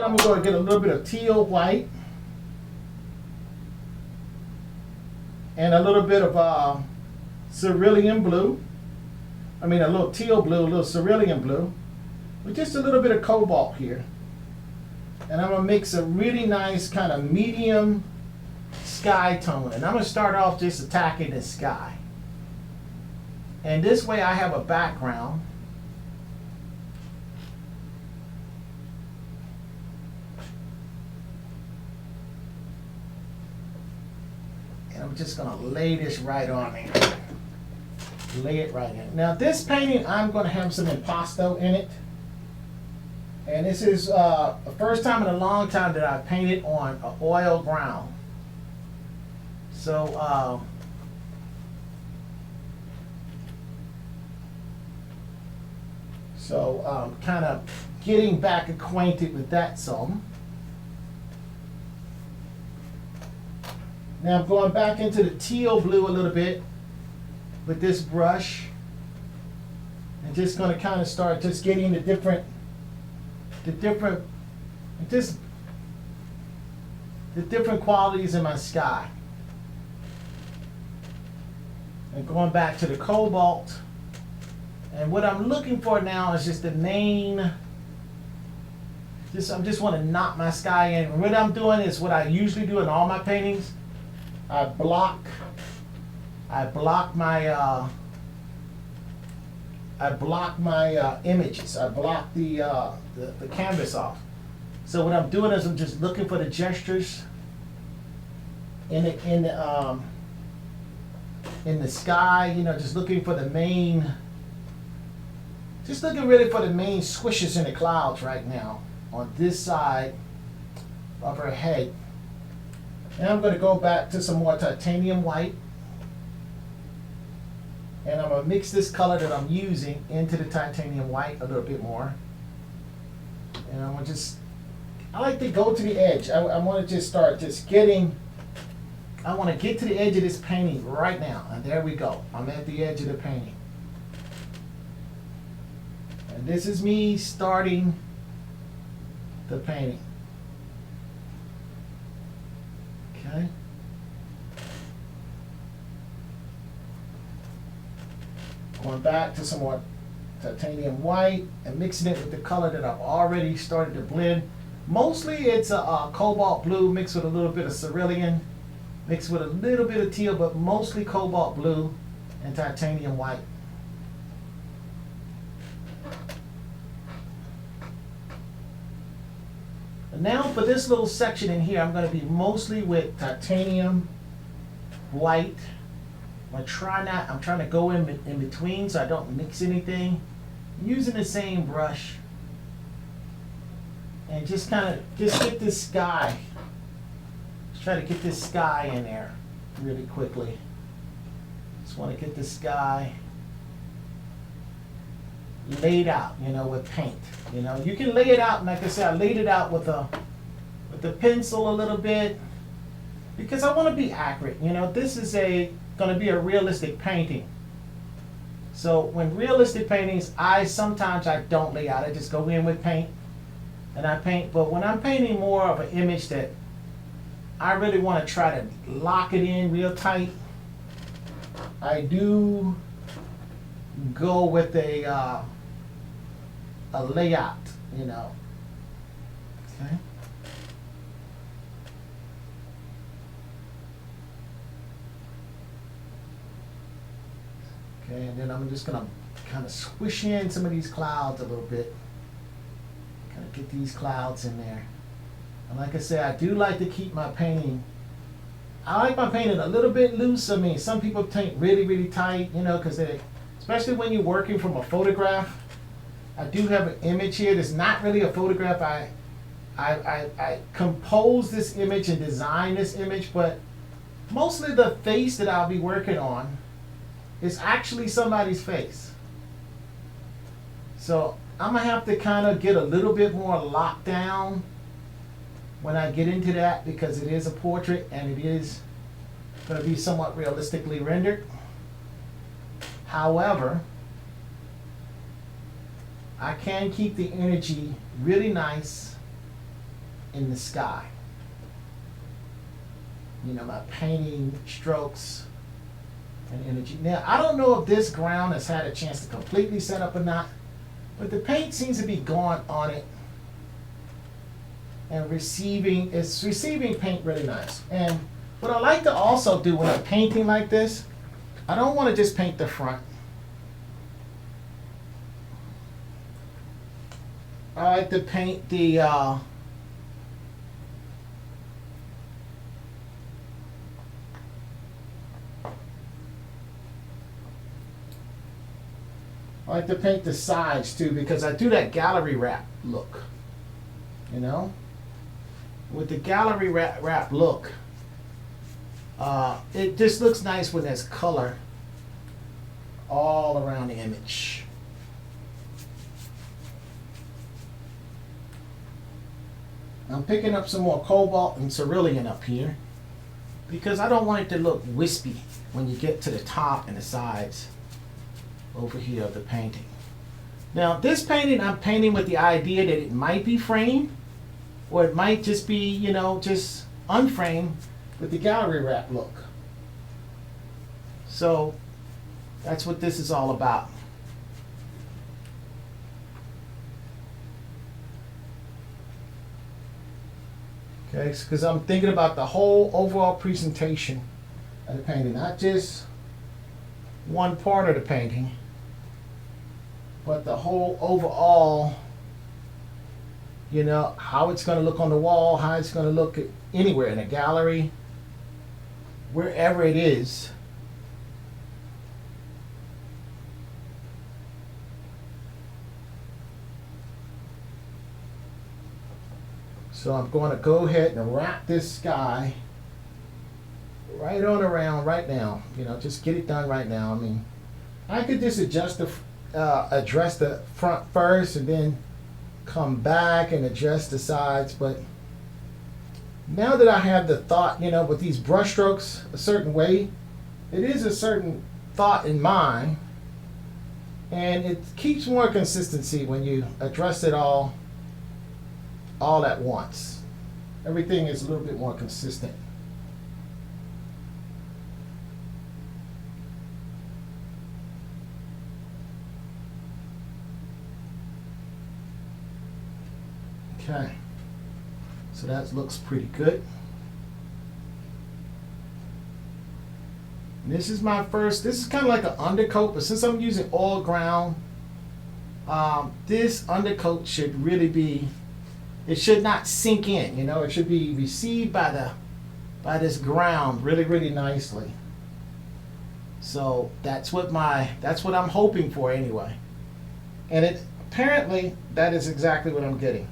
I'm going to get a little bit of teal white and a little bit of cerulean blue. I mean a little teal blue, a little cerulean blue, with just a little bit of cobalt here. And I'm going to mix a really nice kind of medium sky tone. And I'm going to start off just attacking the sky. And this way I have a background. And I'm just going to lay this right on there. Lay it right in. Now this painting, I'm going to have some impasto in it. And this is the first time in a long time that I've painted on an oil ground. So kind of getting back acquainted with that some. Now I'm going back into the teal blue a little bit with this brush. And just going to kind of start just getting the different qualities in my sky. And going back to the cobalt. And what I'm looking for now is just the main, I just want to knock my sky in. And what I'm doing is what I usually do in all my paintings. I block my images. I block the canvas off. So what I'm doing is I'm just looking for the gestures in the sky. You know, just looking for the main. Just looking really for the main swishes in the clouds right now on this side of her head. Now I'm going to go back to some more titanium white. And I'm going to mix this color that I'm using into the titanium white a little bit more. And I'm going to I like to go to the edge. I want to just start I want to get to the edge of this painting right now. And there we go. I'm at the edge of the painting. And this is me starting the painting. Okay. Going back to some more titanium white and mixing it with the color that I've already started to blend. Mostly it's a cobalt blue mixed with a little bit of cerulean, mixed with a little bit of teal, but mostly cobalt blue and titanium white. And now for this little section in here, I'm going to be mostly with titanium white. I'm trying to go in between so I don't mix anything. I'm using the same brush. And just get this sky. Just try to get this sky in there really quickly. Just want to get this sky laid out, you know, with paint. You know, you can lay it out, and like I said, I laid it out with the pencil a little bit because I want to be accurate. You know, this is going to be a realistic painting. So when realistic paintings, sometimes I don't lay out. I just go in with paint and I paint. But when I'm painting more of an image that I really want to try to lock it in real tight, I do go with a layout, you know. Okay. Okay, and then I'm just gonna kind of squish in some of these clouds a little bit. Kind of get these clouds in there. And like I said, I do like to keep my painting. I like my painting a little bit loose. I mean, some people paint really, really tight, you know, because especially when you're working from a photograph. I do have an image here that's not really a photograph. I composed this image and designed this image, but mostly the face that I'll be working on is actually somebody's face. So I'm gonna have to kind of get a little bit more locked down when I get into that because it is a portrait and it is going to be somewhat realistically rendered. However, I can keep the energy really nice in the sky. You know, my painting strokes and energy. Now, I don't know if this ground has had a chance to completely set up or not, but the paint seems to be gone on it and it's receiving paint really nice. And what I like to also do when I'm painting like this, I don't want to just paint the front. I like to paint the I like to paint the sides too, because I do that gallery wrap look. You know? With the gallery wrap look, it just looks nice when there's color all around the image. I'm picking up some more cobalt and cerulean up here because I don't want it to look wispy when you get to the top and the sides over here of the painting. Now this painting, I'm painting with the idea that it might be framed or it might just be, you know, just unframed with the gallery wrap look. So that's what this is all about. Okay, because I'm thinking about the whole overall presentation of the painting, not just one part of the painting, but the whole overall, you know, how it's going to look on the wall, how it's going to look anywhere in a gallery, wherever it is. So I'm going to go ahead and wrap this sky right on around right now. You know, just get it done right now. I mean, I could just address the front first and then come back and adjust the sides. But now that I have the thought, you know, with these brush strokes a certain way, it is a certain thought in mind. And it keeps more consistency when you address it all at once. Everything is a little bit more consistent. Okay, so that looks pretty good. And this is my first, this is kind of like an undercoat, but since I'm using oil ground, this undercoat should really be, it should not sink in, you know, it should be received by this ground really, really nicely. So that's what I'm hoping for anyway. And apparently that is exactly what I'm getting.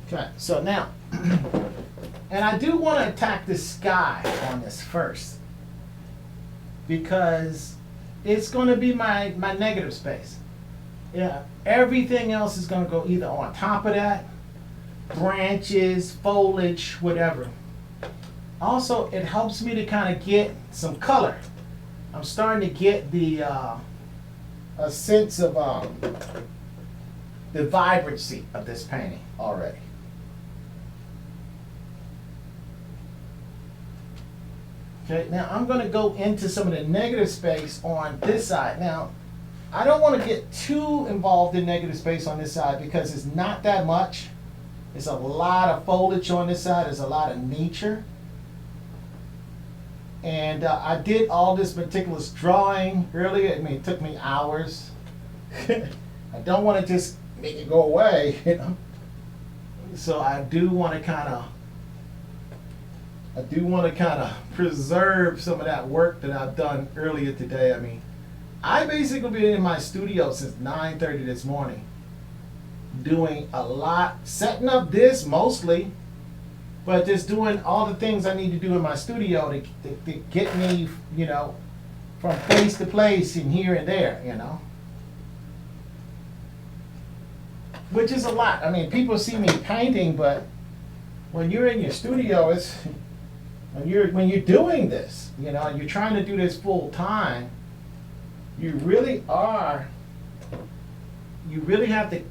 Okay, so now, and I do want to attack the sky on this first because it's going to be my negative space. Yeah, everything else is going to go either on top of that, branches, foliage, whatever. Also, it helps me to kind of get some color. I'm starting to get a sense of the vibrancy of this painting already. Okay, now I'm going to go into some of the negative space on this side. Now, I don't want to get too involved in negative space on this side because it's not that much. There's a lot of foliage on this side. There's a lot of nature. And I did all this meticulous drawing earlier. I mean, it took me hours. I don't want to just make it go away, you know. So I do want to kind of preserve some of that work that I've done earlier today. I mean, I basically been in my studio since 9:30 this morning, doing a lot, setting up this mostly, but just doing all the things I need to do in my studio to get me, you know, from place to place and here and there, you know. Which is a lot. I mean, people see me painting, but when you're in your studio, it's when you're doing this, you know, and you're trying to do this full time, you really are you really have to,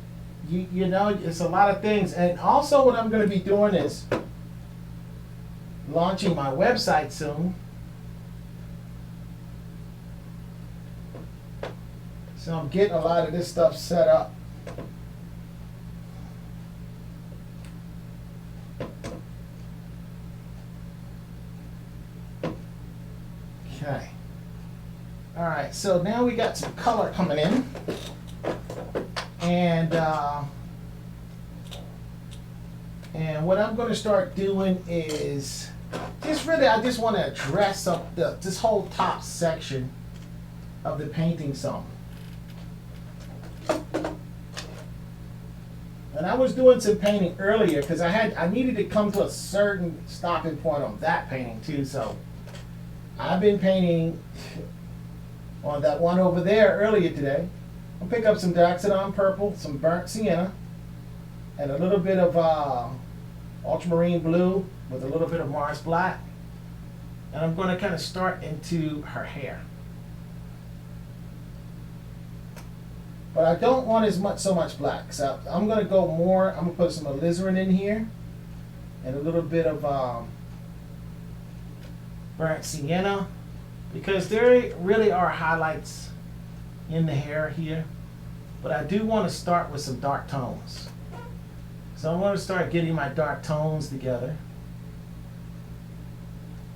you know, it's a lot of things. And also what I'm going to be doing is launching my website soon. So I'm getting a lot of this stuff set up. Okay. All right, so now we got some color coming in. And what I'm going to start doing is just really, I just want to dress up this whole top section of the painting some. And I was doing some painting earlier because I needed to come to a certain stopping point on that painting too. So I've been painting on that one over there earlier today. I'll pick up some Dioxidon purple, some burnt sienna, and a little bit of ultramarine blue with a little bit of Mars black. And I'm going to kind of start into her hair. But I don't want so much black. So I'm going to go more, I'm going to put some alizarin in here and a little bit of burnt sienna, because there really are highlights in the hair here. But I do want to start with some dark tones. So I'm going to start getting my dark tones together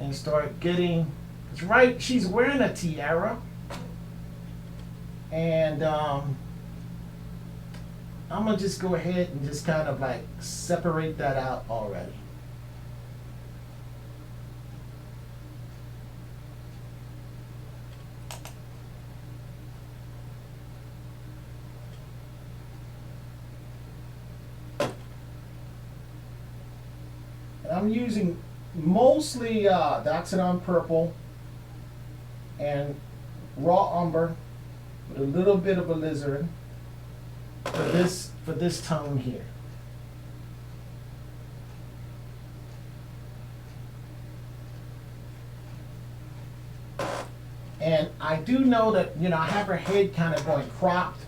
and start getting, it's right, she's wearing a tiara. And I'm going to just go ahead and just kind of like separate that out already. And I'm using mostly Dioxidon purple and raw umber with a little bit of alizarin for this tone here. And I do know that, you know, I have her head kind of going cropped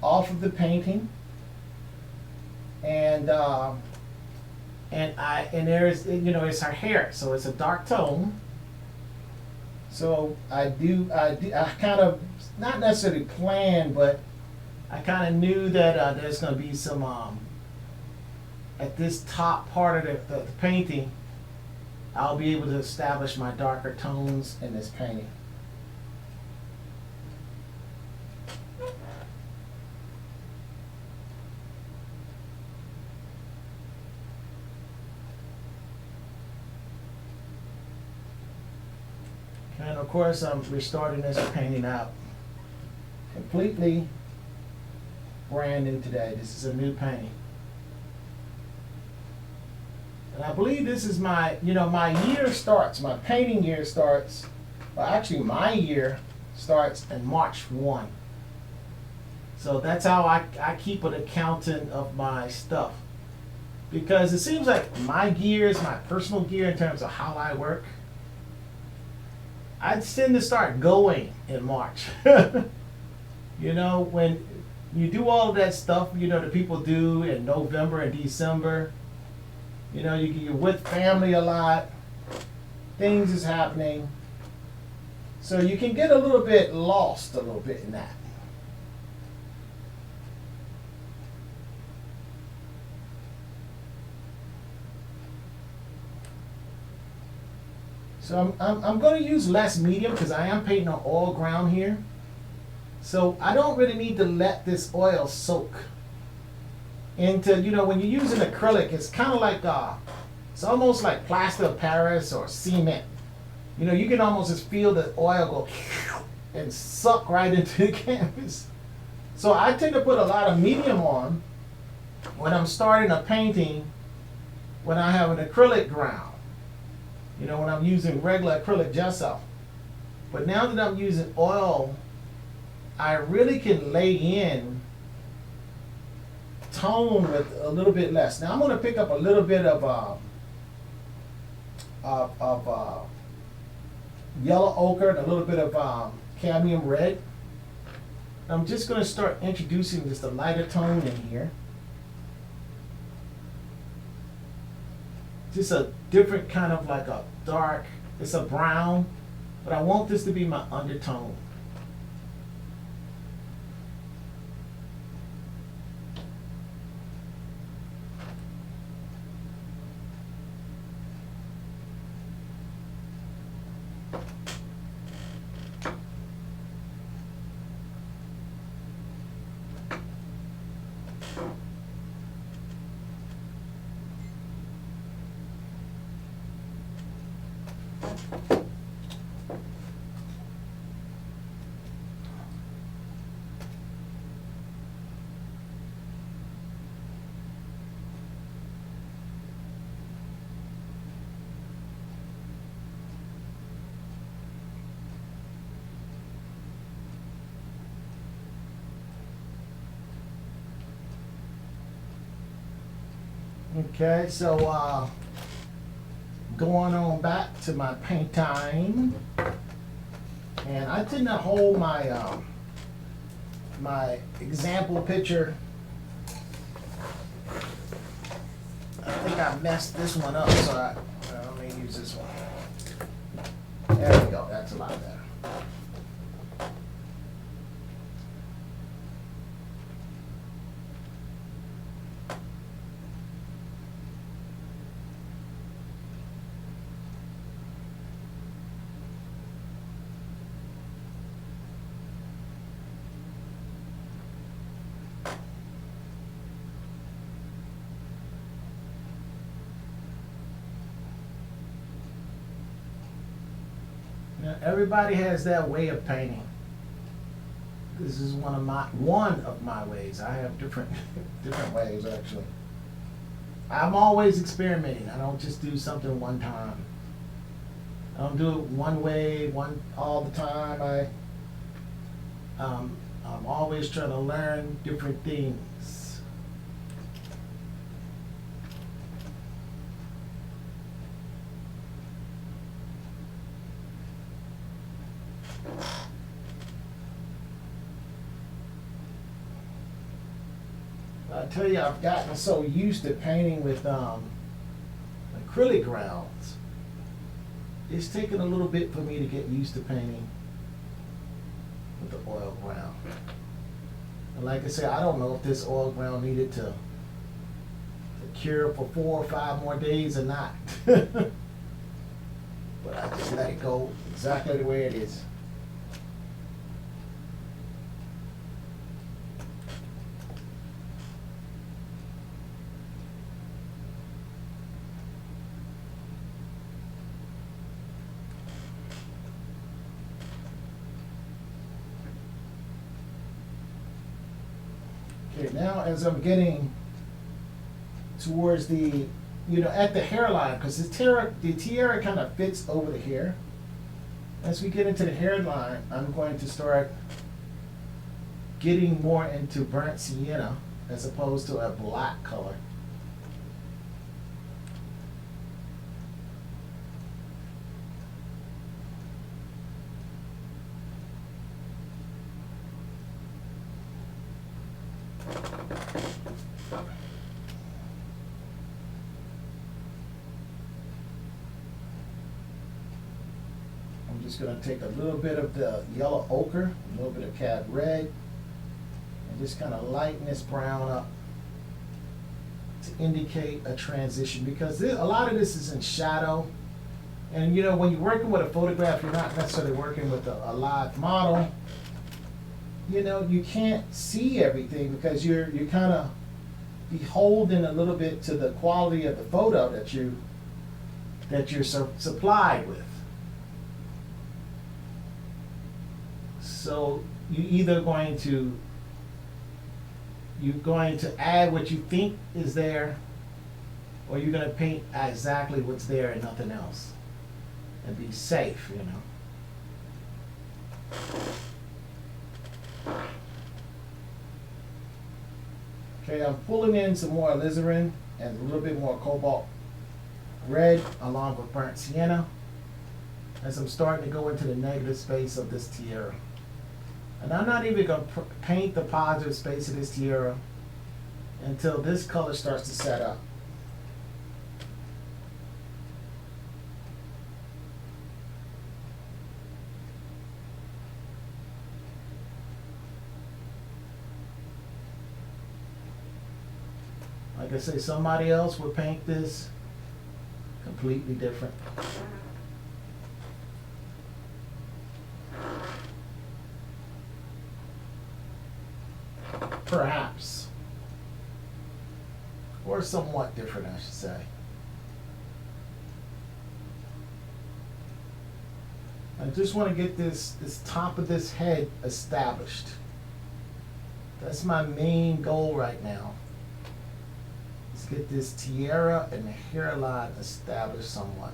off of the painting, and there's, you know, it's her hair, so it's a dark tone. So I kind of, not necessarily planned, but I kind of knew that there's going to be some, at this top part of the painting, I'll be able to establish my darker tones in this painting. And of course, we're starting this painting out completely brand new today. This is a new painting. And I believe this is my, you know, my year starts, my painting year starts, well actually my year starts in March 1. So that's how I keep an accountant of my stuff. Because it seems like my gears, my personal gear in terms of how I work, I tend to start going in March. You know, when you do all of that stuff, you know, that people do in November and December, you know, you're with family a lot, things is happening. So you can get a little bit lost a little bit in that. So I'm going to use less medium because I am painting on oil ground here. So I don't really need to let this oil soak into, you know, when you're using acrylic, it's kind of like, it's almost like plaster of Paris or cement. You know, you can almost just feel the oil go and suck right into the canvas. So I tend to put a lot of medium on when I'm starting a painting, when I have an acrylic ground. You know, when I'm using regular acrylic gesso. But now that I'm using oil, I really can lay in tone with a little bit less. Now I'm going to pick up a little bit of yellow ochre and a little bit of cadmium red. I'm just going to start introducing just a lighter tone in here. Just a different kind of like a dark, it's a brown, but I want this to be my undertone. Okay, so going on back to my paint time, and I didn't hold my my example picture. I think I messed this one up, so let me use this one. There we go. That's a lot better. Everybody has their way of painting. This is one of my ways. I have different ways actually. I'm always experimenting. I don't just do something one time. I don't do it one way, all the time. I'm always trying to learn different things. I tell you, I've gotten so used to painting with acrylic grounds. It's taken a little bit for me to get used to painting with the oil ground. And like I said, I don't know if this oil ground needed to cure for 4 or 5 more days or not. But I just let it go exactly the way it is. Okay, now as I'm getting towards the, at the hairline, because the tiara kind of fits over the hair. As we get into the hairline, I'm going to start getting more into burnt sienna as opposed to a black color. I'm just going to take a little bit of the yellow ochre, a little bit of cad red, and just kind of lighten this brown up to indicate a transition, because a lot of this is in shadow. And when you're working with a photograph, you're not necessarily working with a live model. You can't see everything because you're kind of beholden a little bit to the quality of the photo that you're supplied with. So you're going to add what you think is there, or you're going to paint exactly what's there and nothing else, and be safe, Okay, I'm pulling in some more alizarin and a little bit more cobalt red along with burnt sienna as I'm starting to go into the negative space of this tiara. And I'm not even going to paint the positive space of this tiara until this color starts to set up. Like I say, somebody else would paint this completely different. Perhaps. Or somewhat different, I should say. I just want to get this top of this head established. That's my main goal right now. Let's get this tiara and the hairline established somewhat.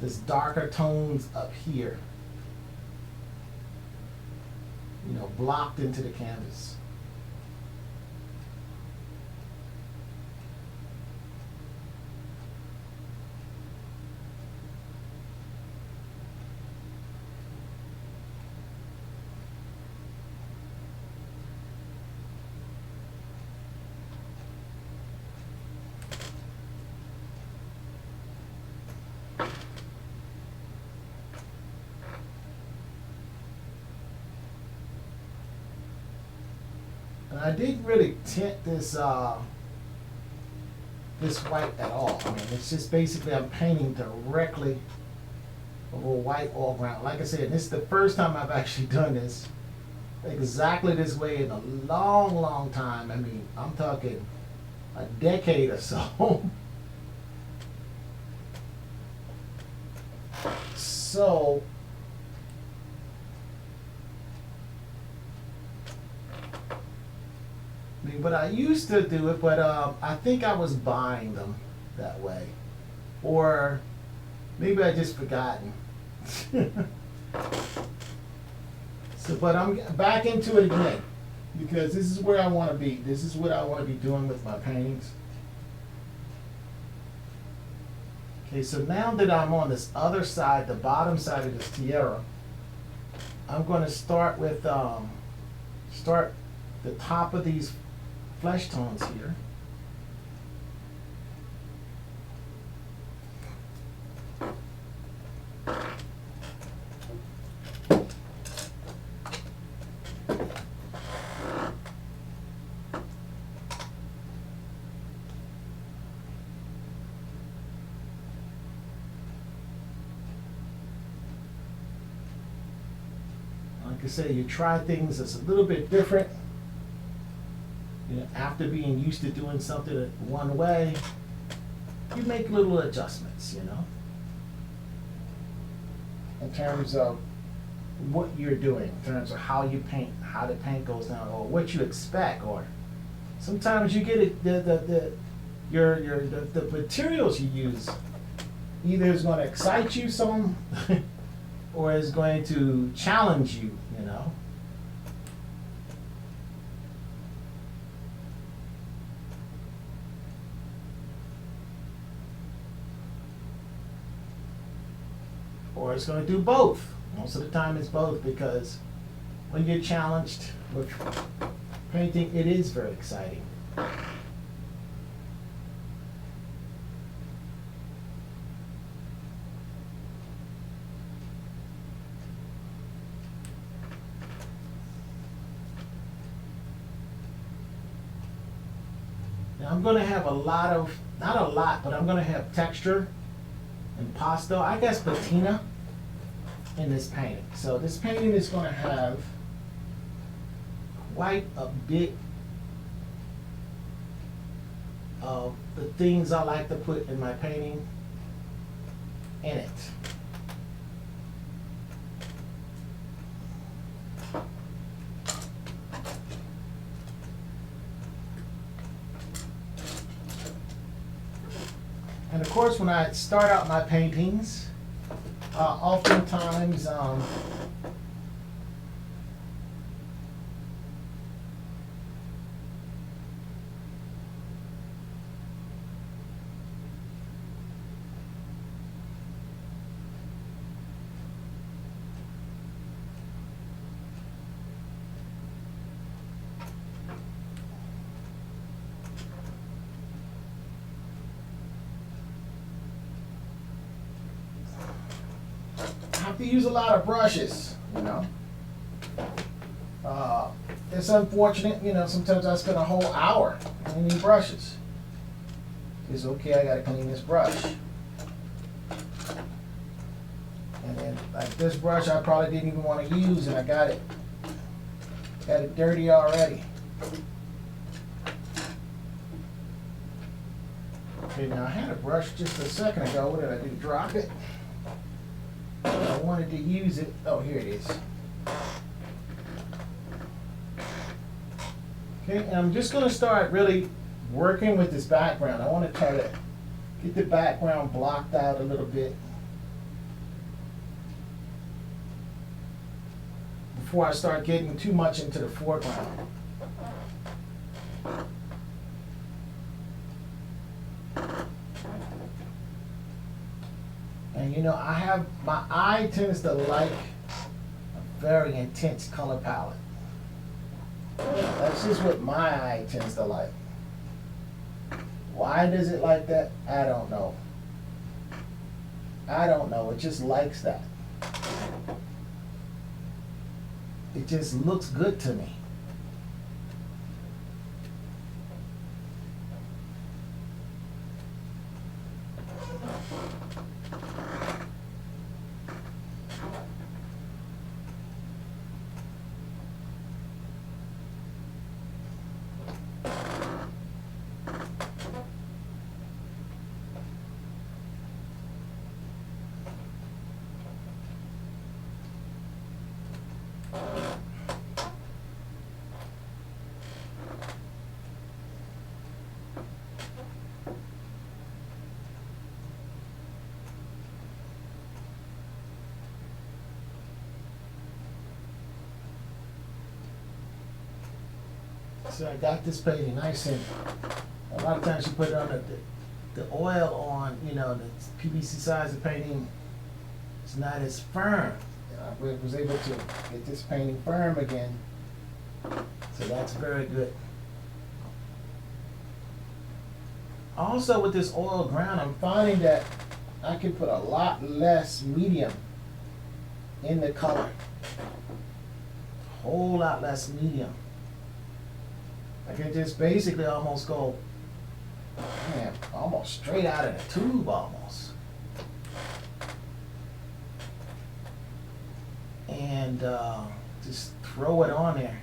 This darker tones up here, you know, blocked into the canvas. And I didn't really tint this this white at all. I mean, it's just basically I'm painting directly over white all ground. Like I said, this is the first time I've actually done this exactly this way in a long, long time. I mean, I'm talking a decade or so. So, I mean, but I used to do it, but I think I was buying them that way. Or maybe I just forgotten. So, but I'm back into it again because this is where I want to be. This is what I want to be doing with my paintings. Okay, so now that I'm on this other side, the bottom side of this tiara, I'm going to start with start the top of these flesh tones here. Like I say, you try things that's a little bit different. You know, after being used to doing something one way, you make little adjustments, you know, in terms of what you're doing, in terms of how you paint, how the paint goes down, or what you expect, or sometimes you get it, the materials you use either is going to excite you some or is going to challenge you, you know. Or it's going to do both. Most of the time it's both, because when you're challenged with painting, it is very exciting. Now I'm going to have a lot of, not a lot, but I'm going to have texture and pastel, I guess patina, in this painting. So this painting is going to have quite a bit of the things I like to put in my painting in it. And of course, when I start out my paintings, oftentimes have to use a lot of brushes, you know. It's unfortunate, you know, sometimes I spend a whole hour cleaning brushes. It's okay, I gotta clean this brush. And then, like this brush I probably didn't even want to use, and I got it dirty already. Okay, now I had a brush just a second ago. What did I do? Drop it? I wanted to use it. Oh, here it is. Okay, and I'm just going to start really working with this background. I want to try to get the background blocked out a little bit before I start getting too much into the foreground. And you know, my eye tends to like a very intense color palette. That's just what my eye tends to like. Why does it like that? I don't know. It just likes that. It just looks good to me. So I got this painting nice, and a lot of times you put it on the oil on, you know, the PVC size of painting is not as firm. I was able to get this painting firm again, so that's very good. Also with this oil ground, I'm finding that I can put a lot less medium in the color. A whole lot less medium. I can just basically almost go, man, almost straight out of the tube almost. And just throw it on there.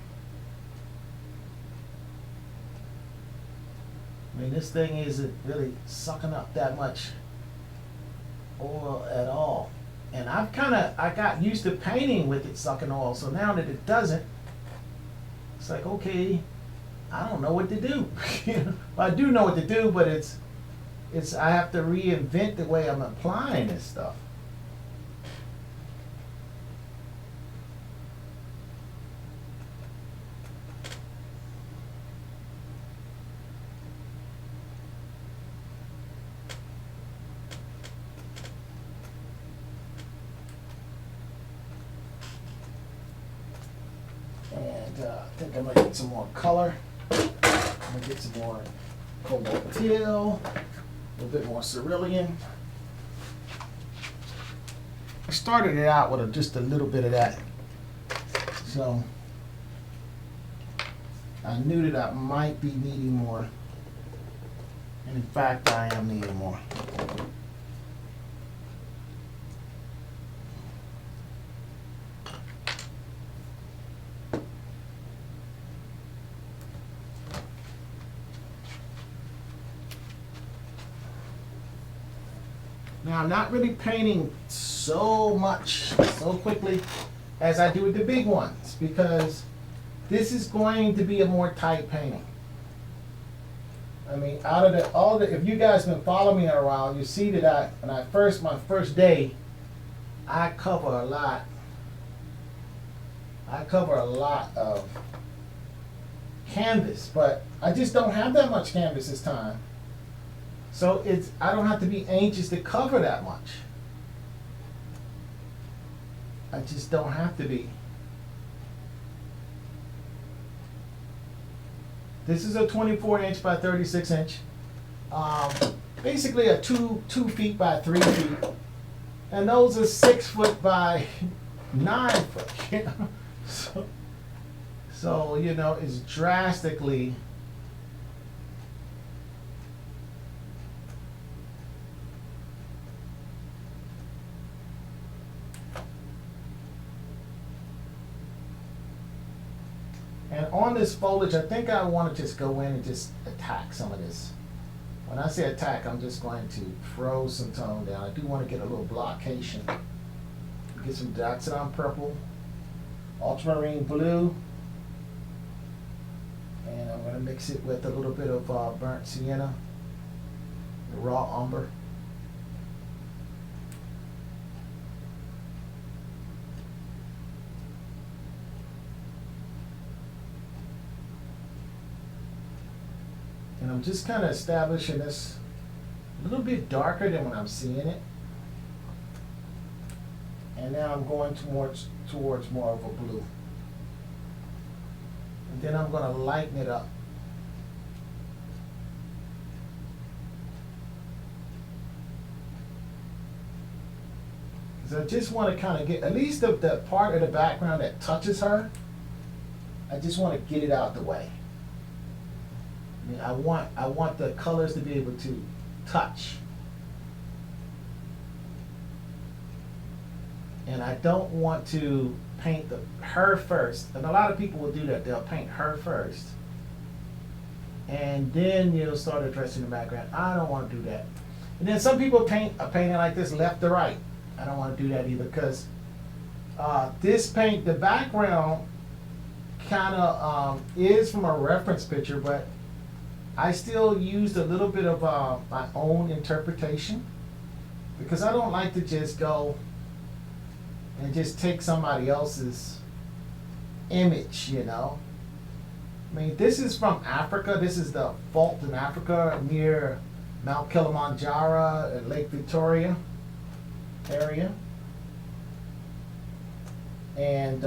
I mean, this thing isn't really sucking up that much oil at all. And I got used to painting with it sucking oil, so now that it doesn't, it's like, okay, I don't know what to do. I do know what to do, but I have to reinvent the way I'm applying this stuff. And I think I'm gonna get some more color. I'm gonna get some more cobalt teal, a little bit more cerulean. I started it out with just a little bit of that, so I knew that I might be needing more, and in fact I am needing more. Now, I'm not really painting so much, so quickly as I do with the big ones, because this is going to be a more tight painting. I mean, out of all the, if you guys been following me in a while, you see that my first day, I cover a lot. I cover a lot of canvas, but I just don't have that much canvas this time. So I don't have to be anxious to cover that much. I just don't have to be. This is a 24-inch by 36-inch. Basically a 2 feet by 3 feet. And those are 6 foot by 9 foot, you know. So you know, it's drastically and on this foliage, I think I want to just go in and just attack some of this. When I say attack, I'm just going to throw some tone down. I do want to get a little blockation. Get some dioxidon purple, ultramarine blue, and I'm going to mix it with a little bit of burnt sienna, the raw umber. And I'm just kind of establishing this a little bit darker than when I'm seeing it. And now I'm going towards more of a blue. And then I'm going to lighten it up. Because I just want to kind of get, at least the part of the background that touches her, I just want to get it out the way. I mean, I want the colors to be able to touch. And I don't want to paint her first. And a lot of people will do that. They'll paint her first. And then you'll start addressing the background. I don't want to do that. And then some people paint a painting like this left to right. I don't want to do that either, because this paint, the background kind of is from a reference picture, but I still used a little bit of my own interpretation, because I don't like to just go and just take somebody else's image, you know. I mean, this is from Africa. This is the fault in Africa near Mount Kilimanjaro and Lake Victoria area. And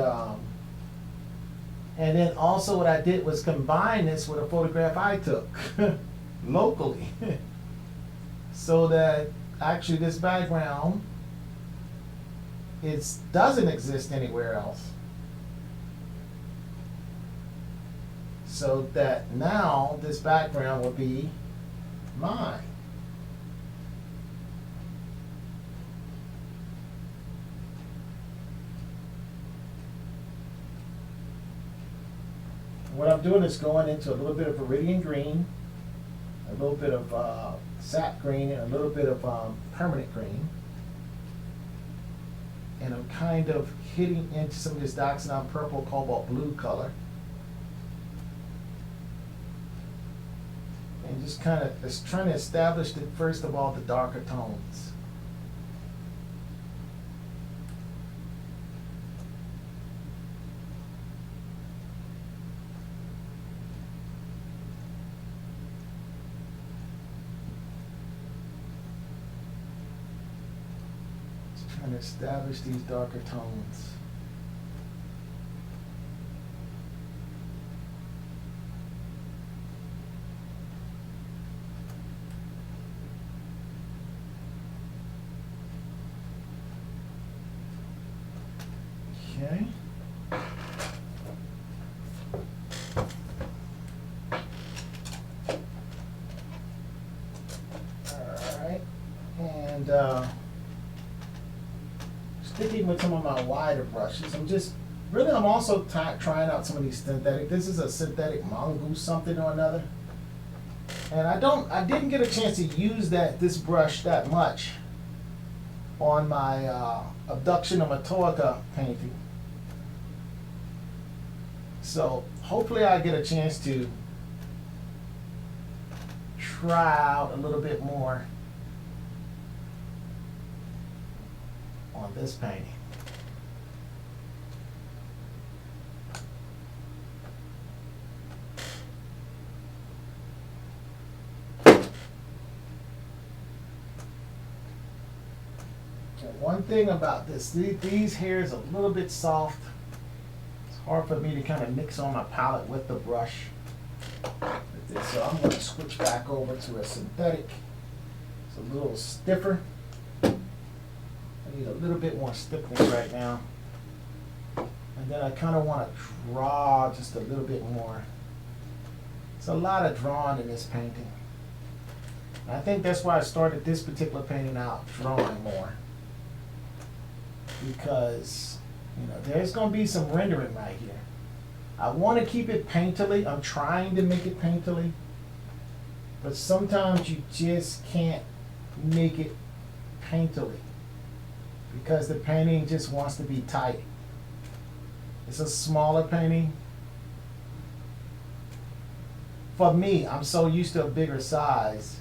then also what I did was combine this with a photograph I took locally. So that actually this background doesn't exist anywhere else. So that now this background will be mine. What I'm doing is going into a little bit of Viridian green, a little bit of sap green, and a little bit of permanent green. And I'm kind of hitting into some of this dioxidon purple, cobalt blue color. And just kind of just trying to establish, first of all, the darker tones. And establish these darker tones. Okay. All right. And sticking with some of my wider brushes, I'm also trying out some of these synthetic. This is a synthetic mongoose something or another, and I didn't get a chance to use this brush that much on my Abduction of Matoaka painting. So hopefully I get a chance to try out a little bit more on this painting. And one thing about this, these hairs are a little bit soft. It's hard for me to kind of mix on my palette with the brush. So I'm going to switch back over to a synthetic. It's a little stiffer. need a little bit more stiffness right now. And then I kind of want to draw just a little bit more. It's a lot of drawing in this painting. And I think that's why I started this particular painting out drawing more. Because, you know, there's going to be some rendering right here. I want to keep it painterly. I'm trying to make it painterly. But sometimes you just can't make it painterly. Because the painting just wants to be tight. It's a smaller painting. For me, I'm so used to a bigger size.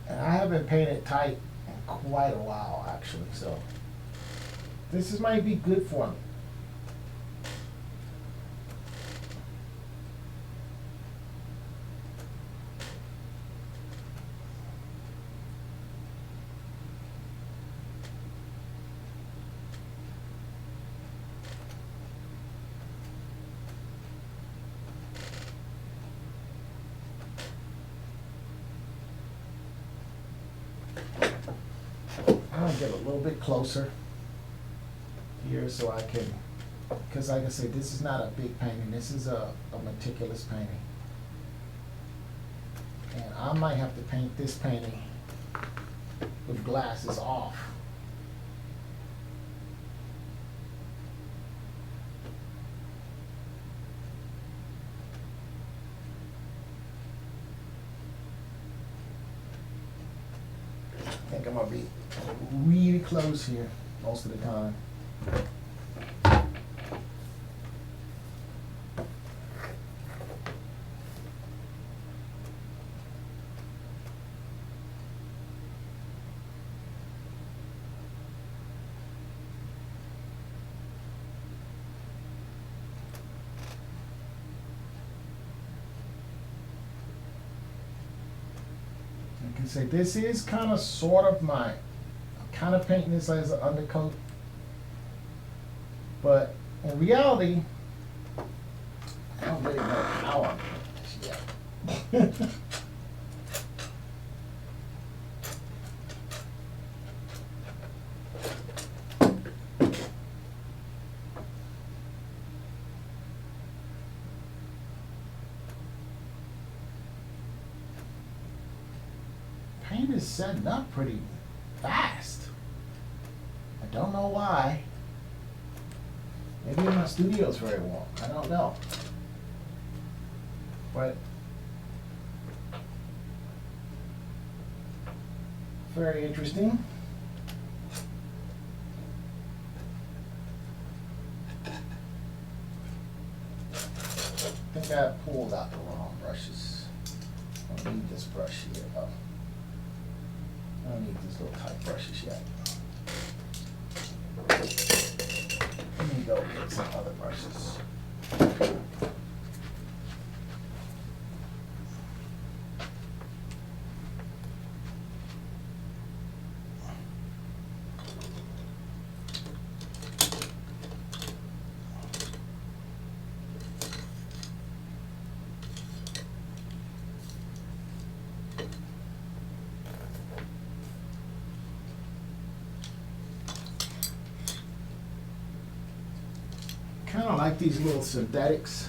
And I haven't painted tight in quite a while, actually, so this might be good for me. I'm gonna get a little bit closer here so I can, because like I said, this is not a big painting, this is a meticulous painting. And I might have to paint this painting with glasses off. I think I'm gonna be really close here most of the time. I can say this is kind of sort of my, I'm kind of painting this as an undercoat, but in reality, I don't really know how I'm painting this yet. Paint is setting up pretty fast. I don't know why. Maybe my studio's very warm. I don't know. But very interesting. I think I pulled out the wrong brushes. I don't need this brush here. Oh. I don't need these little tight brushes yet. Let me go get some other brushes. Kind of like these little synthetics.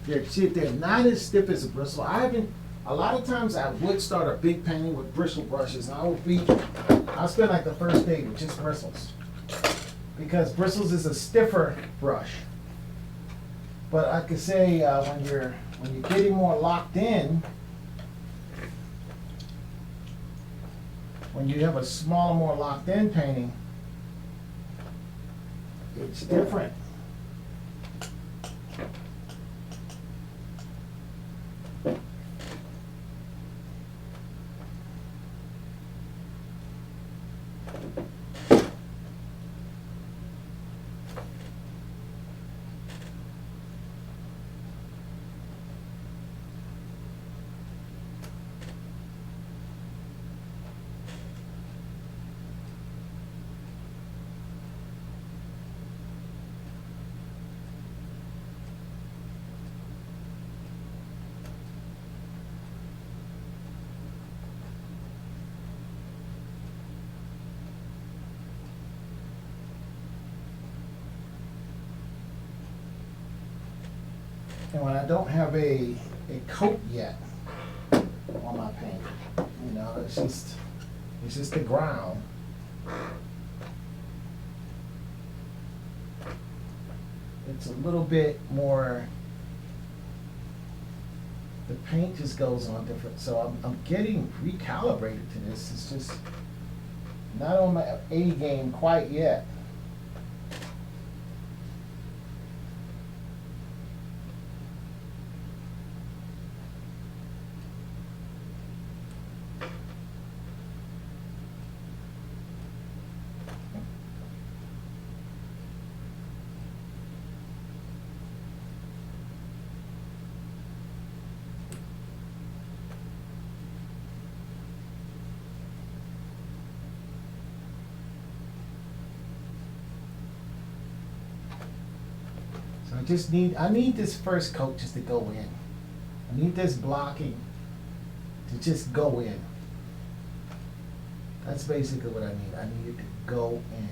They're not as stiff as a bristle. A lot of times I would start a big painting with bristle brushes, and I'll spend like the first day with just bristles. Because bristles is a stiffer brush. But I could say when you're getting more locked in, when you have a smaller, more locked in painting, it's different. And when I don't have a coat yet on my paint, you know, it's just the ground. It's a little bit more, the paint just goes on different, so I'm getting recalibrated to this. It's just not on my A game quite yet. I need this first coat just to go in. I need this blocking to just go in. That's basically what I need. I need it to go in.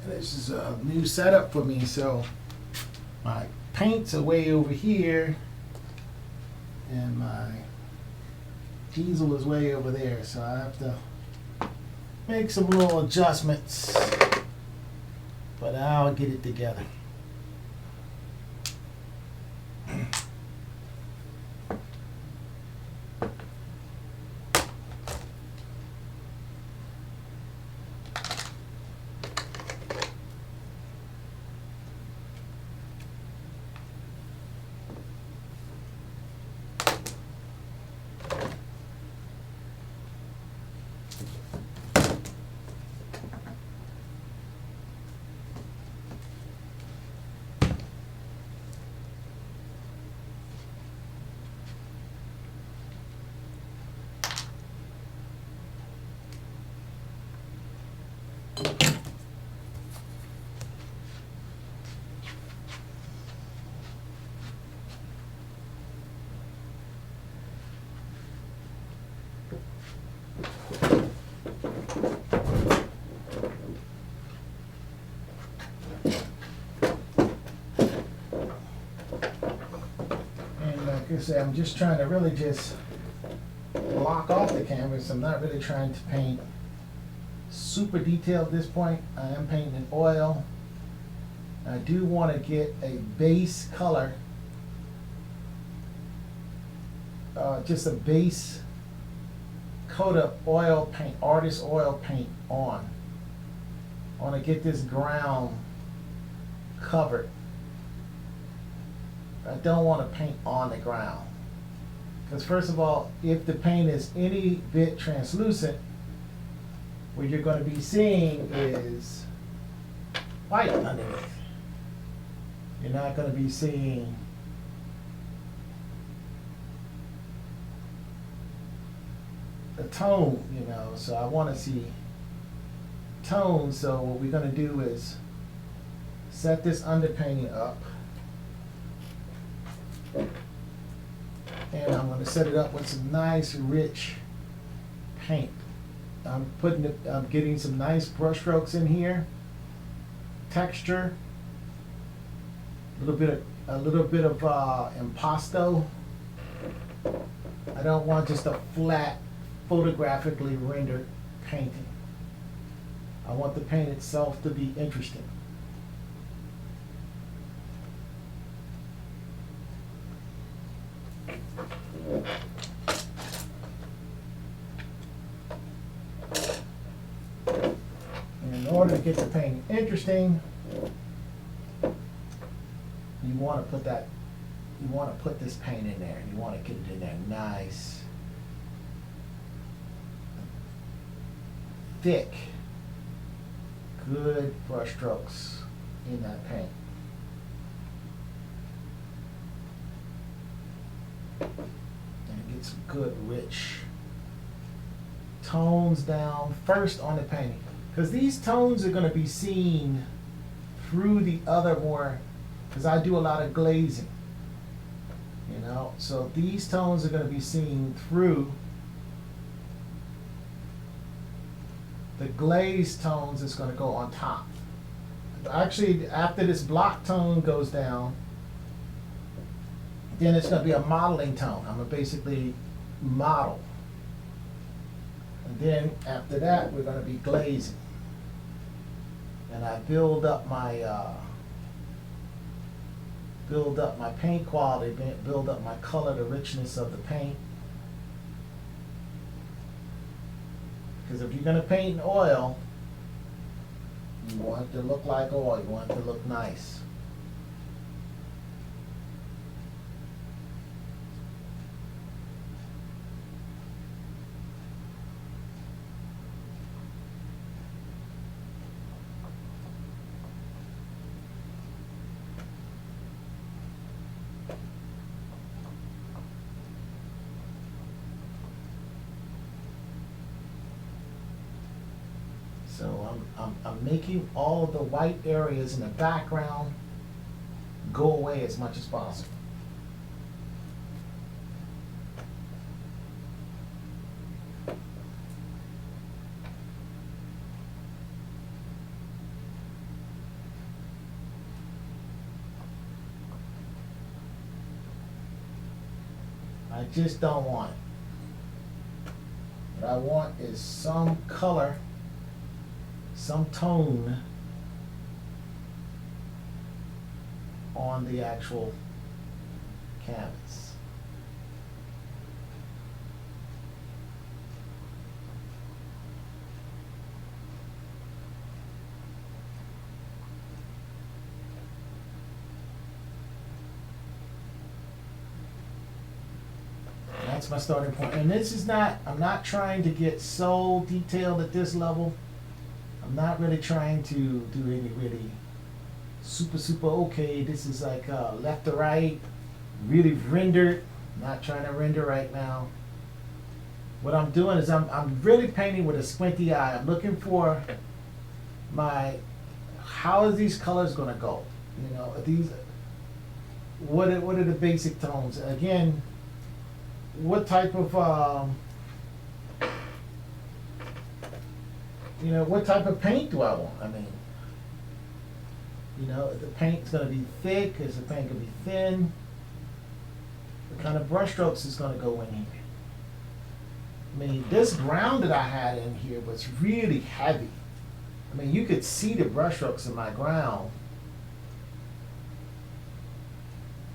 This is a new setup for me, so my paints are way over here and my diesel is way over there, so I have to make some little adjustments, but I'll get it together. I said, I'm just trying to really just block off the canvas. I'm not really trying to paint super detailed at this point. I am painting in oil. I do want to get a base color, just a base coat of oil paint, artist oil paint on. I want to get this ground covered. I don't want to paint on the ground. Because first of all, if the paint is any bit translucent, what you're going to be seeing is white underneath. You're not going to be seeing the tone, you know, so I want to see tone. So what we're going to do is set this underpainting up. And I'm going to set it up with some nice rich paint. I'm getting some nice brush strokes in here, texture, a little bit of impasto. I don't want just a flat, photographically rendered painting. I want the paint itself to be interesting. In order to get the painting interesting, you want to put this paint in there. You want to get it in there nice, thick, good brush strokes in that paint. And get some good rich tones down first on the painting. Because these tones are going to be seen through the other more, because I do a lot of glazing, you know, so these tones are going to be seen through the glazed tones. Is going to go on top. Actually, after this block tone goes down, then it's going to be a modeling tone. I'm going to basically model. And then after that, we're going to be glazing. And I build up my paint quality, build up my color, the richness of the paint. Because if you're going to paint in oil, you want it to look like oil. You want it to look nice. So I'm making all of the white areas in the background go away as much as possible. I just don't want it. What I want is some color, some tone on the actual canvas. That's my starting point. And this is not, I'm not trying to get so detailed at this level. I'm not really trying to do any really super okay. This is like left to right, really rendered. I'm not trying to render right now. What I'm doing is I'm really painting with a squinty eye. I'm looking for how are these colors gonna go? You know, what are the basic tones? Again, what type of what type of paint do I want? I mean, the paint's going to be thick. Is the paint going to be thin? What kind of brush strokes is going to go in here? I mean, this ground that I had in here was really heavy. I mean, you could see the brush strokes in my ground.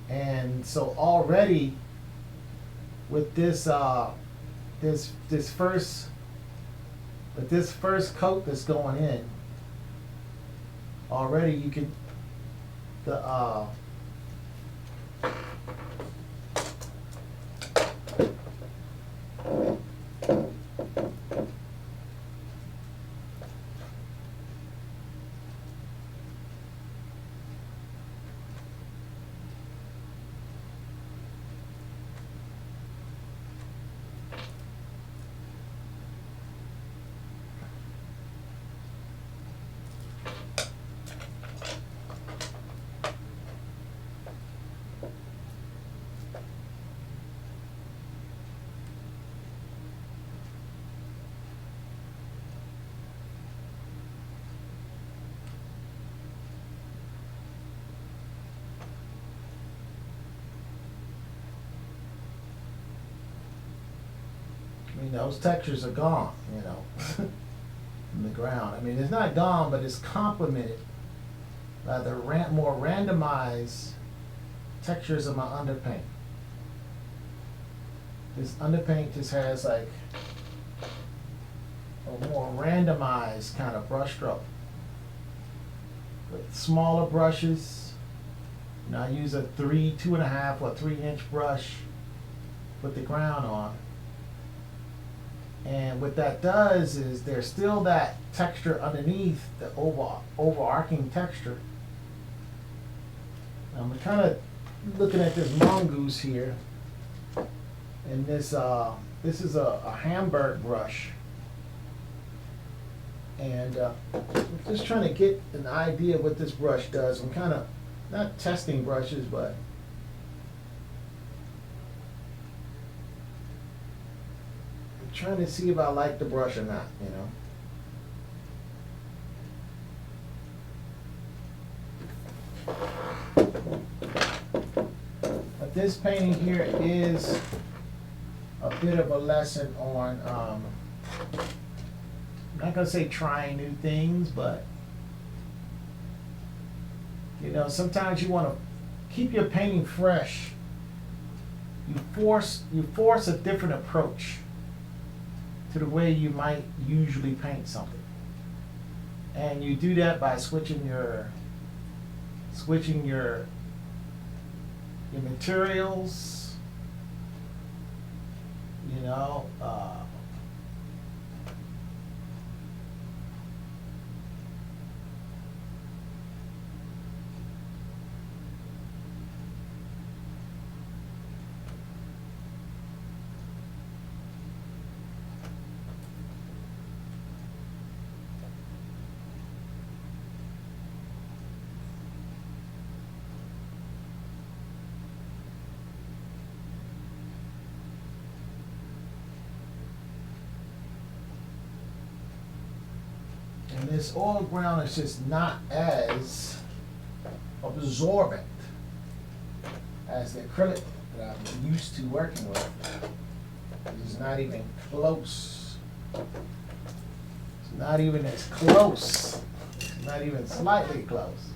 And so already with this this first coat that's going in, already you can I mean, those textures are gone, you know, in the ground. I mean, it's not gone, but it's complemented by the more randomized textures of my underpaint. This underpaint just has like a more randomized kind of brush stroke. With smaller brushes, you know, I use a 2.5 or 3-inch brush, put the ground on. And what that does is there's still that texture underneath, the overarching texture. I'm kind of looking at this mongoose here, and this is a Hamburg brush, and I'm just trying to get an idea of what this brush does. I'm kind of not testing brushes, but trying to see if I like the brush or not, you know. But this painting here is a bit of a lesson on, I'm not going to say trying new things, but, you know, sometimes you want to keep your painting fresh. You force a different approach to the way you might usually paint something. And you do that by switching your materials, you know, and this oil ground is just not as absorbent as the acrylic that I'm used to working with. It's not even close. It's not even as close. It's not even slightly close.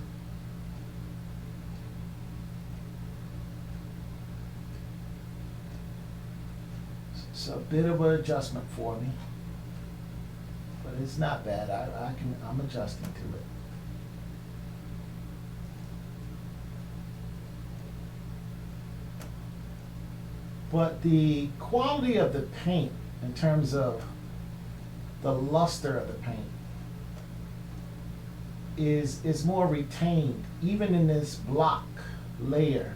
It's a bit of an adjustment for me. But it's not bad. I'm adjusting to it. But the quality of the paint, in terms of the luster of the paint, is more retained, even in this block layer.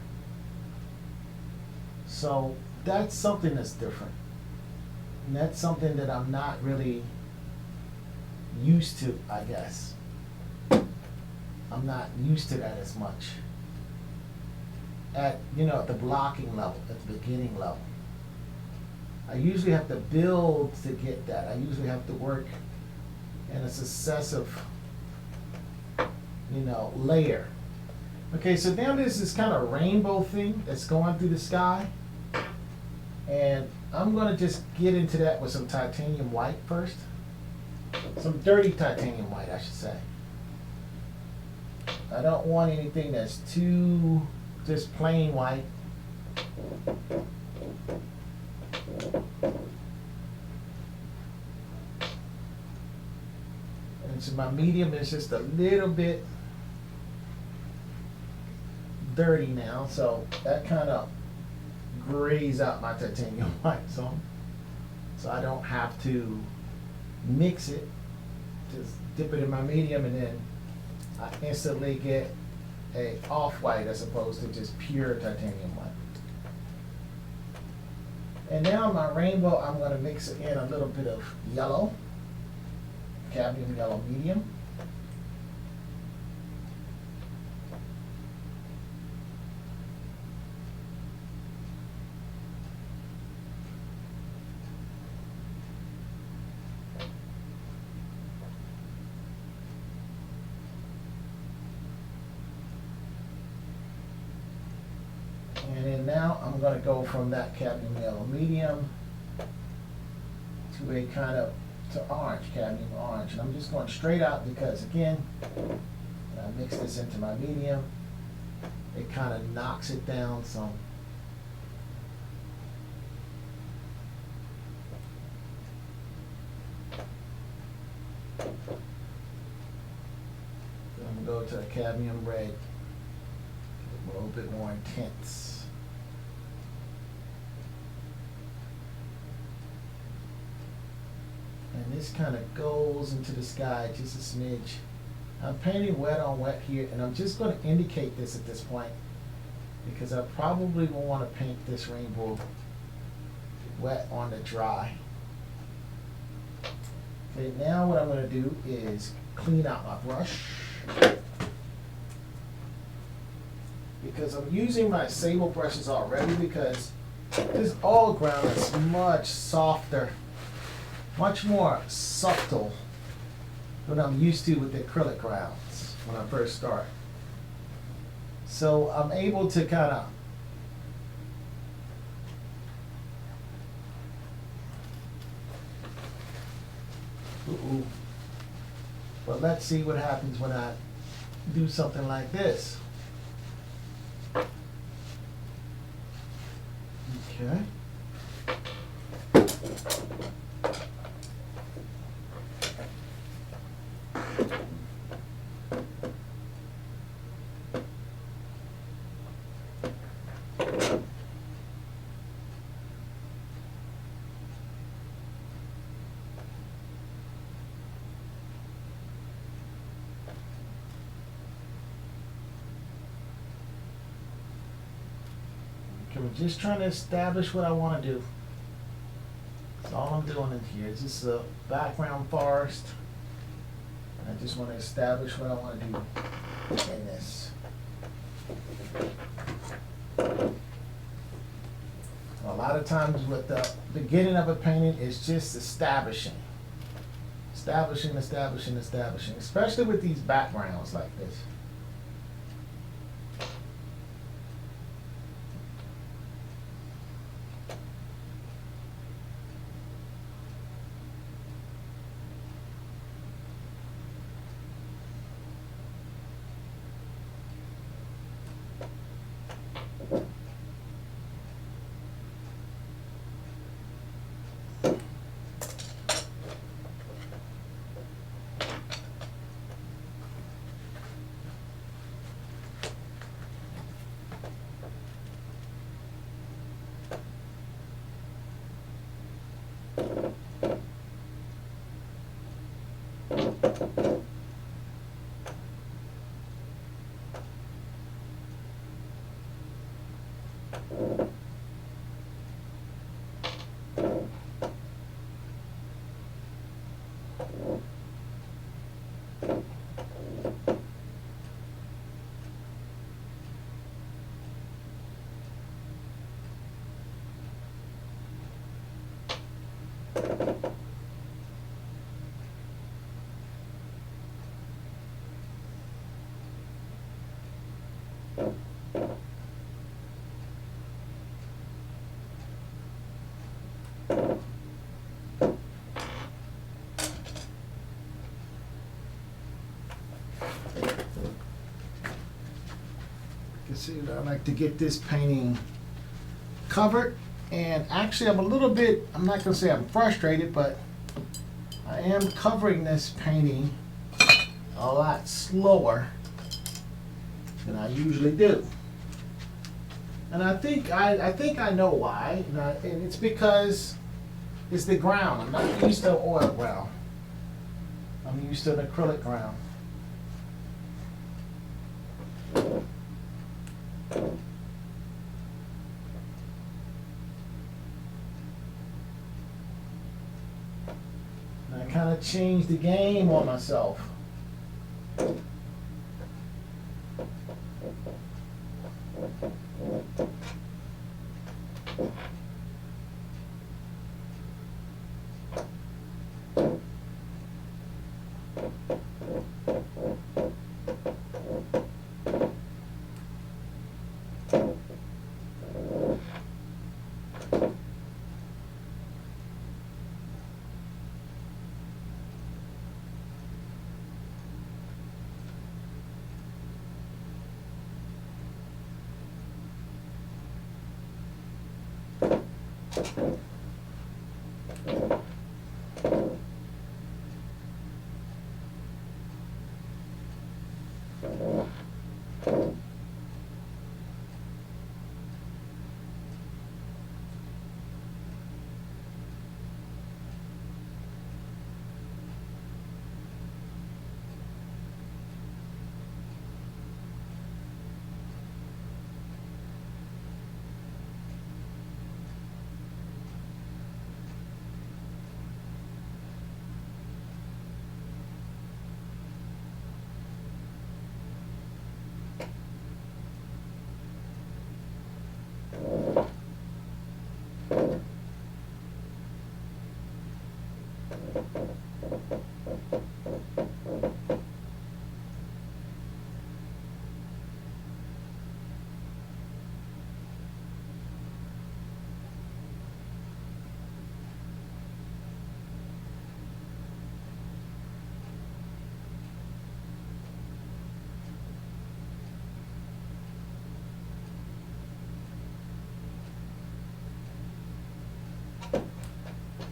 So that's something that's different. And that's something that I'm not really used to, I guess. I'm not used to that as much. At, you know, at the blocking level, at the beginning level. I usually have to build to get that. I usually have to work in a successive, you know, layer. Okay, so now there's this kind of rainbow thing that's going through the sky. And I'm going to just get into that with some titanium white first. Some dirty titanium white, I should say. I don't want anything that's too just plain white. And so my medium is just a little bit dirty now, so that kind of grays out my titanium white some, so I don't have to mix it. Just dip it in my medium and then I instantly get a off-white as opposed to just pure titanium white. And now my rainbow, I'm going to mix in a little bit of yellow, cadmium yellow medium. And then now I'm going to go from that cadmium yellow medium to a kind of to orange, cadmium orange. And I'm just going straight out because, again, when I mix this into my medium, it kind of knocks it down some. Then I'm going to go to a cadmium red, a little bit more intense. And this kind of goes into the sky just a smidge. I'm painting wet on wet here, and I'm just going to indicate this at this point because I probably will want to paint this rainbow wet on the dry. Okay, now what I'm going to do is clean out my brush because I'm using my sable brushes already because this all ground is much softer, much more subtle than I'm used to with the acrylic grounds when I first start. So I'm able to kind of but let's see what happens when I do something like this. Okay. I'm just trying to establish what I want to do. That's all I'm doing in here. It's just a background forest. And I just want to establish what I want to do in this. A lot of times with the beginning of a painting, it's just establishing. Establishing, especially with these backgrounds like this. See, I like to get this painting covered. And actually, I'm not going to say I'm frustrated, but I am covering this painting a lot slower than I usually do. And I think I know why. And it's because it's the ground. I'm not used to oil ground. I'm used to an acrylic ground. And I kind of changed the game on myself.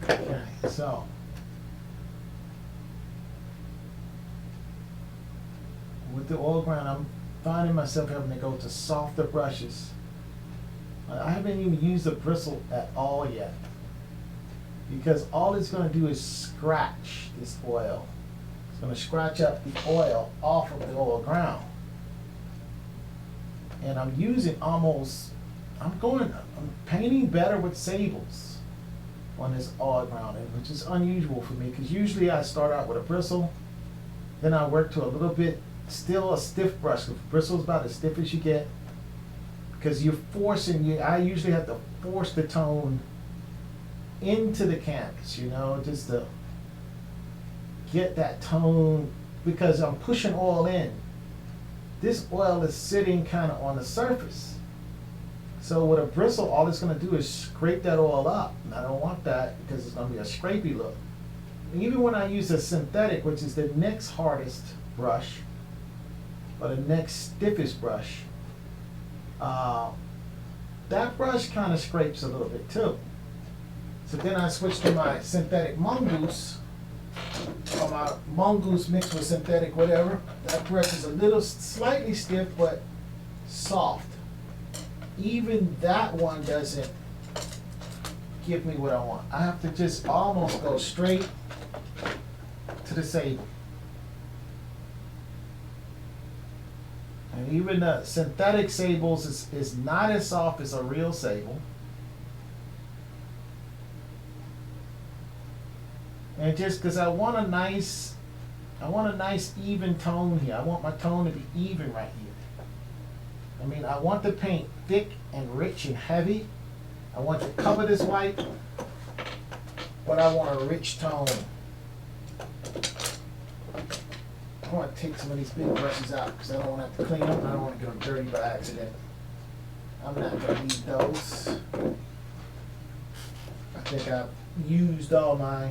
Okay, so with the oil ground, I'm finding myself having to go to softer brushes. I haven't even used a bristle at all yet, because all it's going to do is scratch this oil. It's going to scratch up the oil off of the oil ground. And I'm painting better with sables on this oil ground, which is unusual for me, because usually I start out with a bristle, then I work to a little bit, still a stiff brush. The bristle is about as stiff as you get, because I usually have to force the tone into the canvas, just to get that tone, because I'm pushing oil in. This oil is sitting kind of on the surface. So with a bristle, all it's going to do is scrape that oil up. And I don't want that, because it's going to be a scrapey look. And even when I use a synthetic, which is the next hardest brush, or the next stiffest brush, that brush kind of scrapes a little bit too. So then I switch to my synthetic mongoose, or my mongoose mixed with synthetic whatever. That brush is a little slightly stiff, but soft. Even that one doesn't give me what I want. I have to just almost go straight to the sable. And even the synthetic sables is not as soft as a real sable. And just because I want a nice even tone here. I want my tone to be even right here. I mean, I want the paint thick and rich and heavy. I want to cover this white, but I want a rich tone. I want to take some of these big brushes out, because I don't want to have to clean them. I don't want to get them dirty by accident. I'm not going to need those. I think I've used all my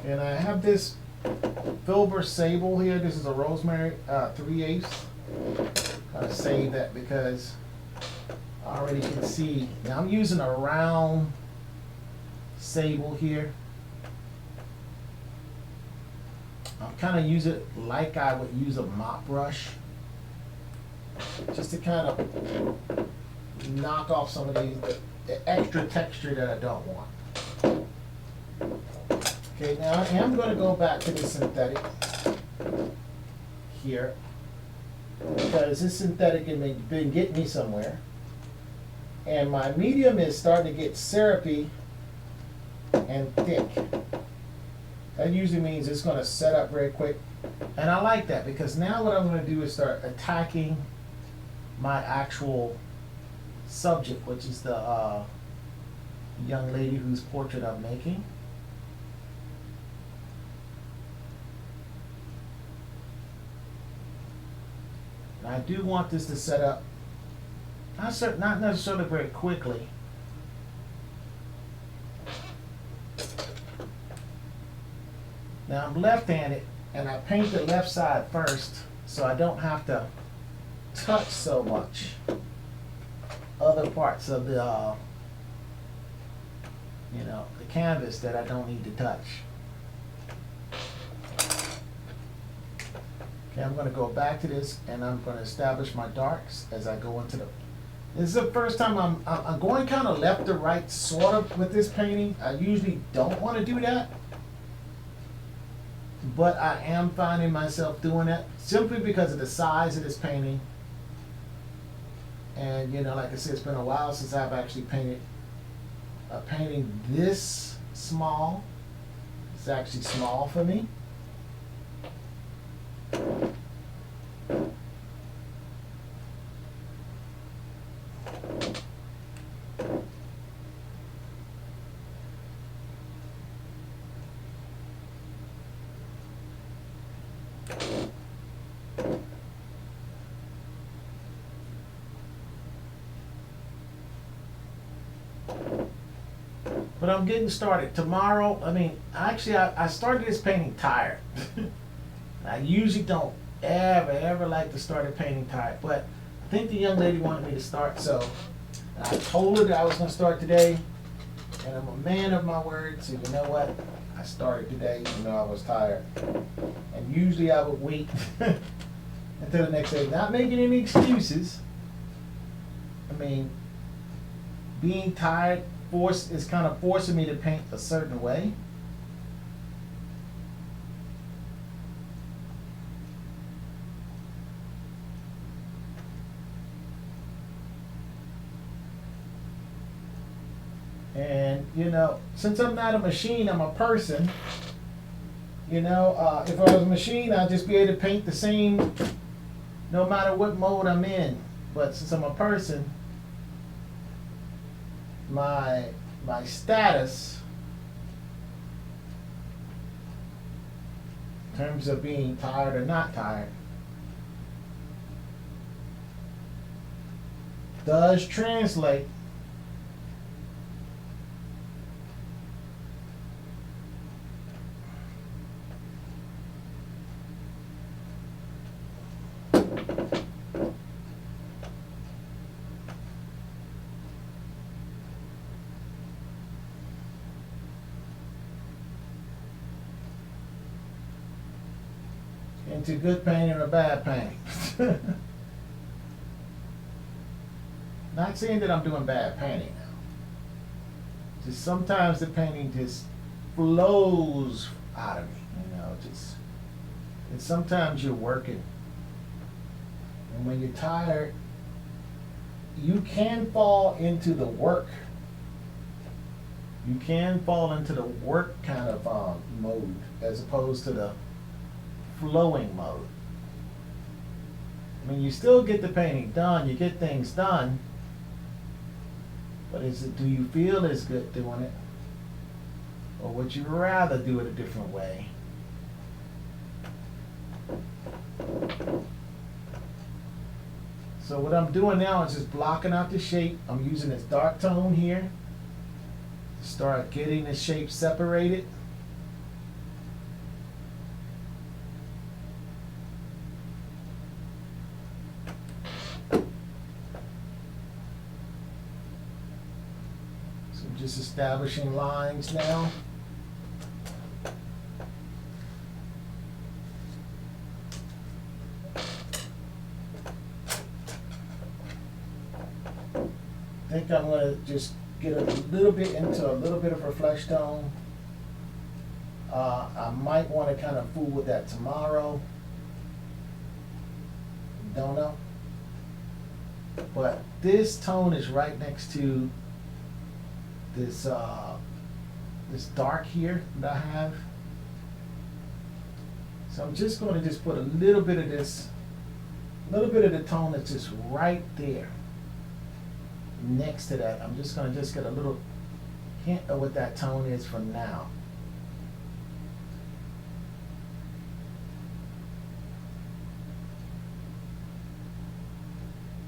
and I have this filbert sable here. This is a rosemary 3/8. Gotta save that because I already can see. Now I'm using a round sable here. I'm kind of use it like I would use a mop brush, just to kind of knock off some of the extra texture that I don't want. Okay, now I am going to go back to the synthetic here, because this synthetic has been getting me somewhere. And my medium is starting to get syrupy and thick. That usually means it's going to set up very quick. And I like that, because now what I'm going to do is start attacking my actual subject, which is the young lady whose portrait I'm making. And I do want this to set up, not necessarily very quickly. Now I'm left-handed, and I paint the left side first, so I don't have to touch so much other parts of the, the canvas that I don't need to touch. Okay, I'm going to go back to this, and I'm going to establish my darks as I go into the. This is the first time I'm going kind of left to right, sort of, with this painting. I usually don't want to do that, but I am finding myself doing that simply because of the size of this painting. And like I said, it's been a while since I've actually painted a painting this small. It's actually small for me. But I'm getting started. Tomorrow, I started this painting tired. I usually don't ever like to start a painting tired, but I think the young lady wanted me to start, so I told her that I was going to start today, and I'm a man of my word, so you know what? I started today even though I was tired. And usually I would wait until the next day. Not making any excuses. Being tired is kind of forcing me to paint a certain way. And since I'm not a machine, I'm a person. If I was a machine, I'd just be able to paint the same no matter what mode I'm in. But since I'm a person, my status in terms of being tired or not tired does translate into good painting or bad painting. Not saying that I'm doing bad painting now. Just sometimes the painting just flows out of me, and sometimes you're working. And when you're tired, you can fall into the work. You can fall into the work kind of mode as opposed to the flowing mode. You still get the painting done, you get things done, but do you feel as good doing it? Or would you rather do it a different way? So what I'm doing now is just blocking out the shape. I'm using this dark tone here to start getting the shape separated. Just establishing lines now. I think I'm going to just get a little bit into a little bit of a flesh tone. I might want to kind of fool with that tomorrow. Don't know. But this tone is right next to this this dark here that I have. So I'm just going to just put a little bit of this, a little bit of the tone that's just right there next to that. I'm just going to just get a little hint of what that tone is for now.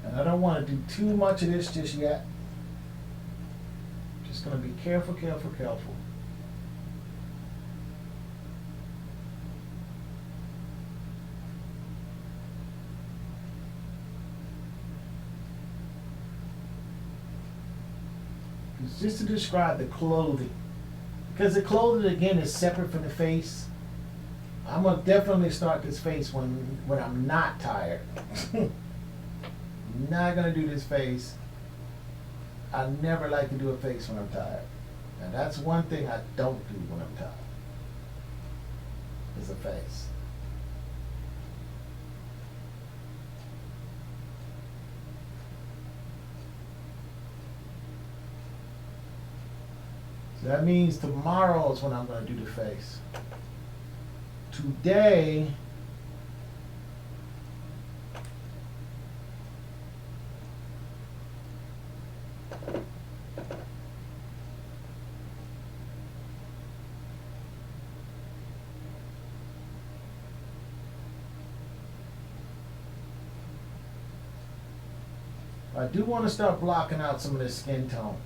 And I don't want to do too much of this just yet. Just going to be careful, careful, careful. It's just to describe the clothing. Because the clothing, again, is separate from the face. I'm going to definitely start this face when I'm not tired. Not going to do this face. I never like to do a face when I'm tired. And that's one thing I don't do when I'm tired. Is a face. So that means tomorrow is when I'm going to do the face. Today, I do want to start blocking out some of this skin tone.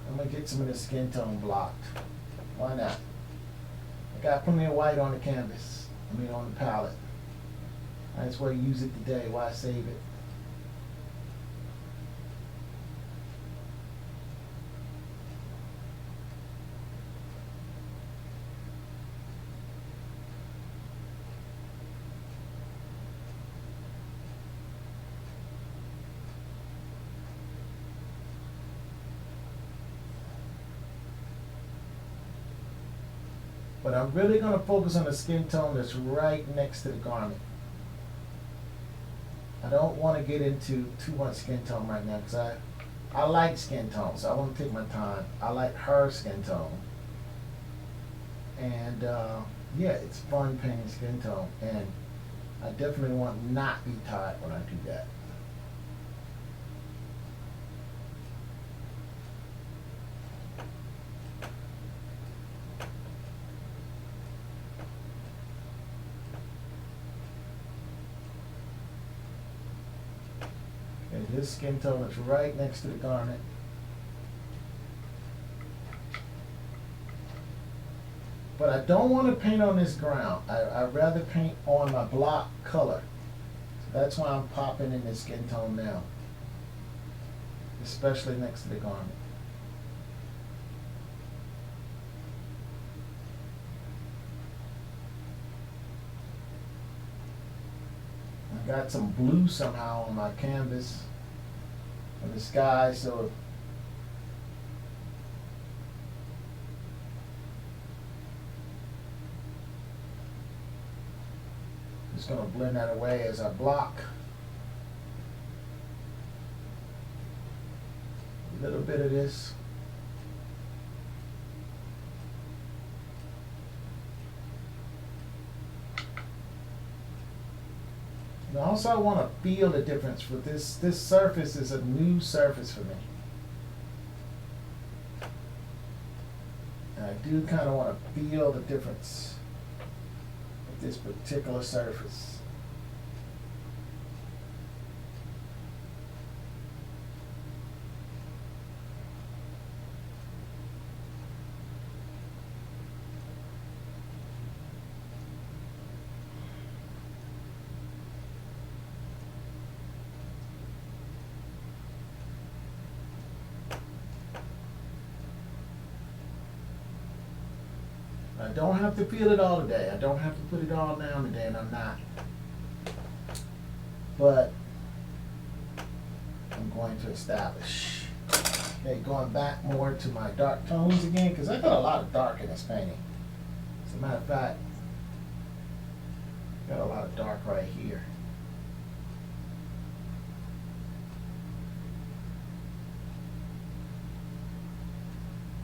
I'm going to get some of this skin tone blocked. Why not? I got plenty of white on the canvas. On the palette. I just want to use it today. Why save it? But I'm really going to focus on the skin tone that's right next to the garment. I don't want to get into too much skin tone right now because I like skin tone, so I want to take my time. I like her skin tone. And yeah, it's fun painting skin tone. And I definitely want not be tired when I do that. This skin tone is right next to the garment. But I don't want to paint on this ground. I'd rather paint on my block color. So that's why I'm popping in this skin tone now. Especially next to the garment. I got some blue somehow on my canvas. The sky, so just going to blend that away as I block. A little bit of this. And also I want to feel the difference for this. This surface is a new surface for me. And I do kind of want to feel the difference with this particular surface. don't have to feel it all today. I don't have to put it all down today, and I'm not. But I'm going to establish. Okay, going back more to my dark tones again, because I got a lot of dark in this painting. As a matter of fact, got a lot of dark right here.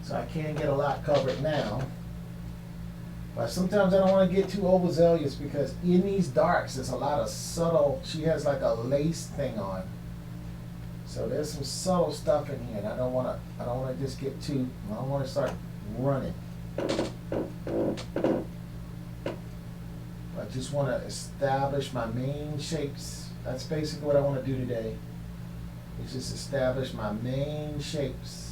So I can't get a lot covered now. But sometimes I don't want to get too overzealous, because in these darks there's a lot of subtle, she has like a lace thing on. So there's some subtle stuff in here, and I don't want to just get too, I don't want to start running. I just want to establish my main shapes. That's basically what I want to do today. Is just establish my main shapes.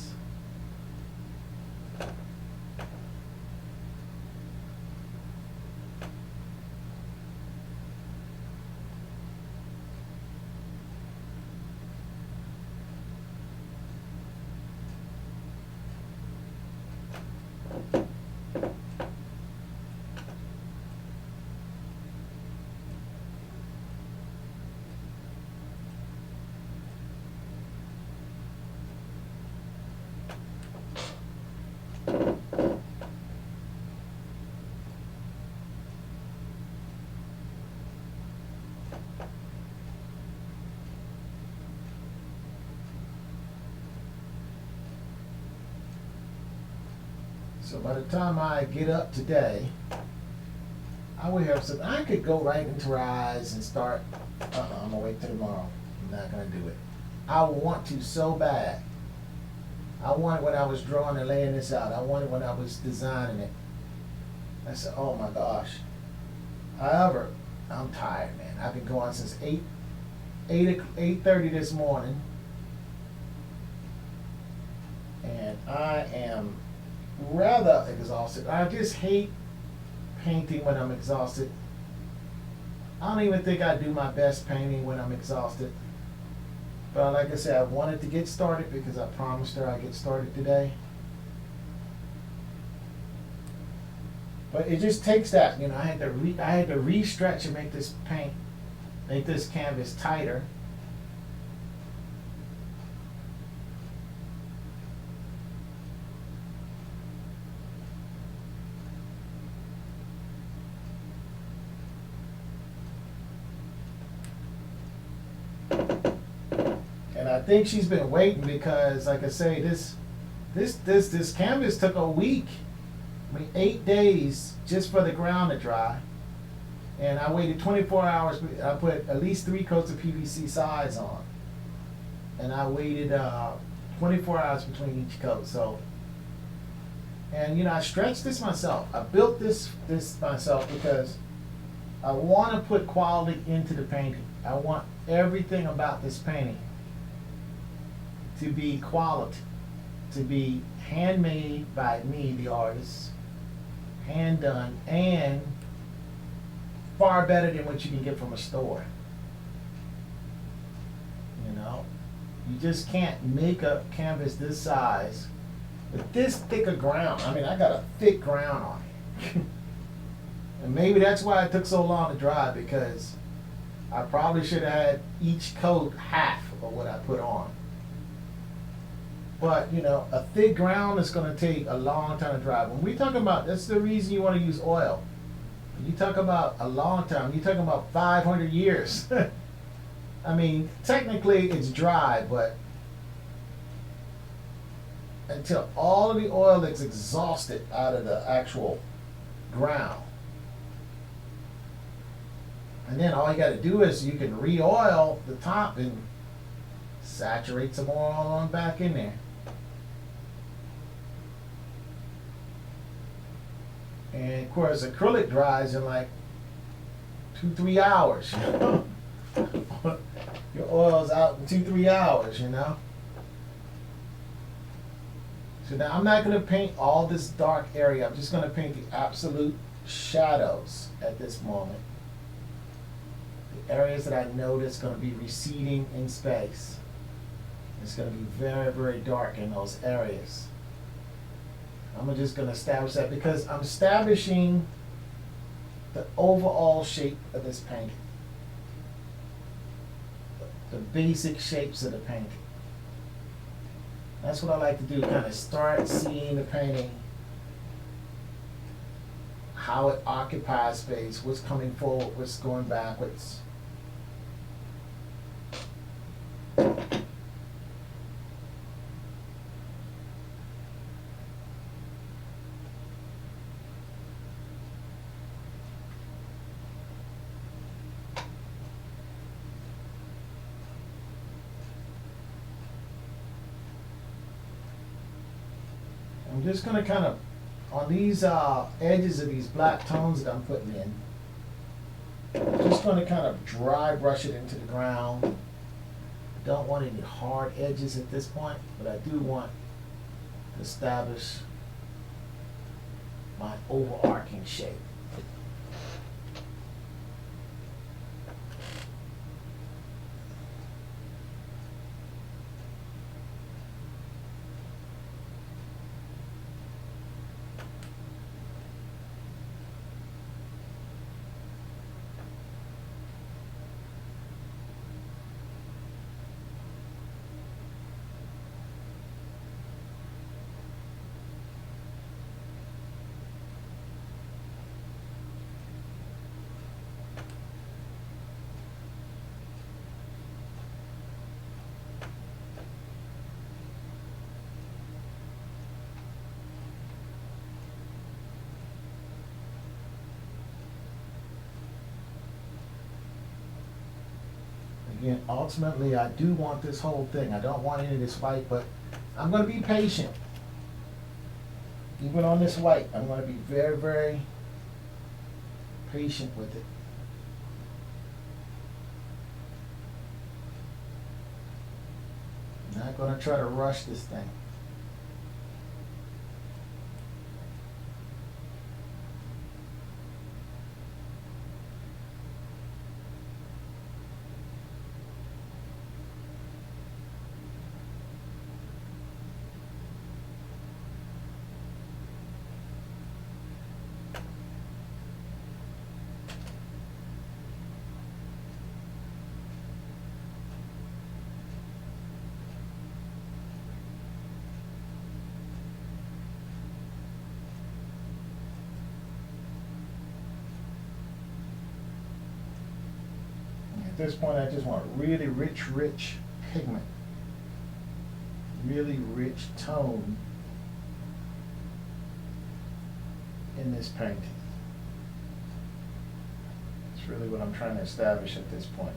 So by the time I get up today, I will have some, I could go right into her eyes and start, I'm gonna wait till tomorrow. I'm not gonna do it. I want to so bad. I want it when I was drawing and laying this out. I want it when I was designing it. I said, oh my gosh. However, I'm tired, man. I've been going since 8:30 this morning. And I am rather exhausted. I just hate painting when I'm exhausted. I don't even think I do my best painting when I'm exhausted. But like I said, I wanted to get started because I promised her I'd get started today. But it just takes that, you know. I had to re-stretch and make this canvas tighter. And I think she's been waiting because, like I say, this canvas took a week. I mean, 8 days just for the ground to dry. And I waited 24 hours. I put at least 3 coats of PVC sides on. And I waited 24 hours between each coat. So, and you know, I stretched this myself. I built this myself because I want to put quality into the painting. I want everything about this painting to be quality, to be handmade by me, the artist, hand done, and far better than what you can get from a store. You know, you just can't make a canvas this size with this thick a ground. I mean, I got a thick ground on it. And maybe that's why it took so long to dry, because I probably should have had each coat half of what I put on. But, you know, a thick ground is going to take a long time to dry. When we talk about, that's the reason you want to use oil. When you talk about a long time, you're talking about 500 years. I mean, technically it's dry, but until all of the oil is exhausted out of the actual ground. And then all you got to do is you can re-oil the top and saturate some oil on back in there. And of course, acrylic dries in like 2-3 hours. You know? Your oil's out in 2-3 hours, you know. So now I'm not going to paint all this dark area. I'm just going to paint the absolute shadows at this moment. The areas that I know that's going to be receding in space. It's going to be very, very dark in those areas. I'm just going to establish that because I'm establishing the overall shape of this painting. The basic shapes of the painting. That's what I like to do, kind of start seeing the painting, how it occupies space, what's coming forward, what's going backwards. I'm just going to kind of, on these edges of these black tones that I'm putting in, I'm just going to kind of dry brush it into the ground. I don't want any hard edges at this point, but I do want to establish my overarching shape. Again, ultimately, I do want this whole thing. I don't want any of this white, but I'm going to be patient. Even on this white, I'm going to be very, very patient with it. I'm not going to try to rush this thing. At this point, I just want really rich pigment, really rich tone in this painting. It's really what I'm trying to establish at this point.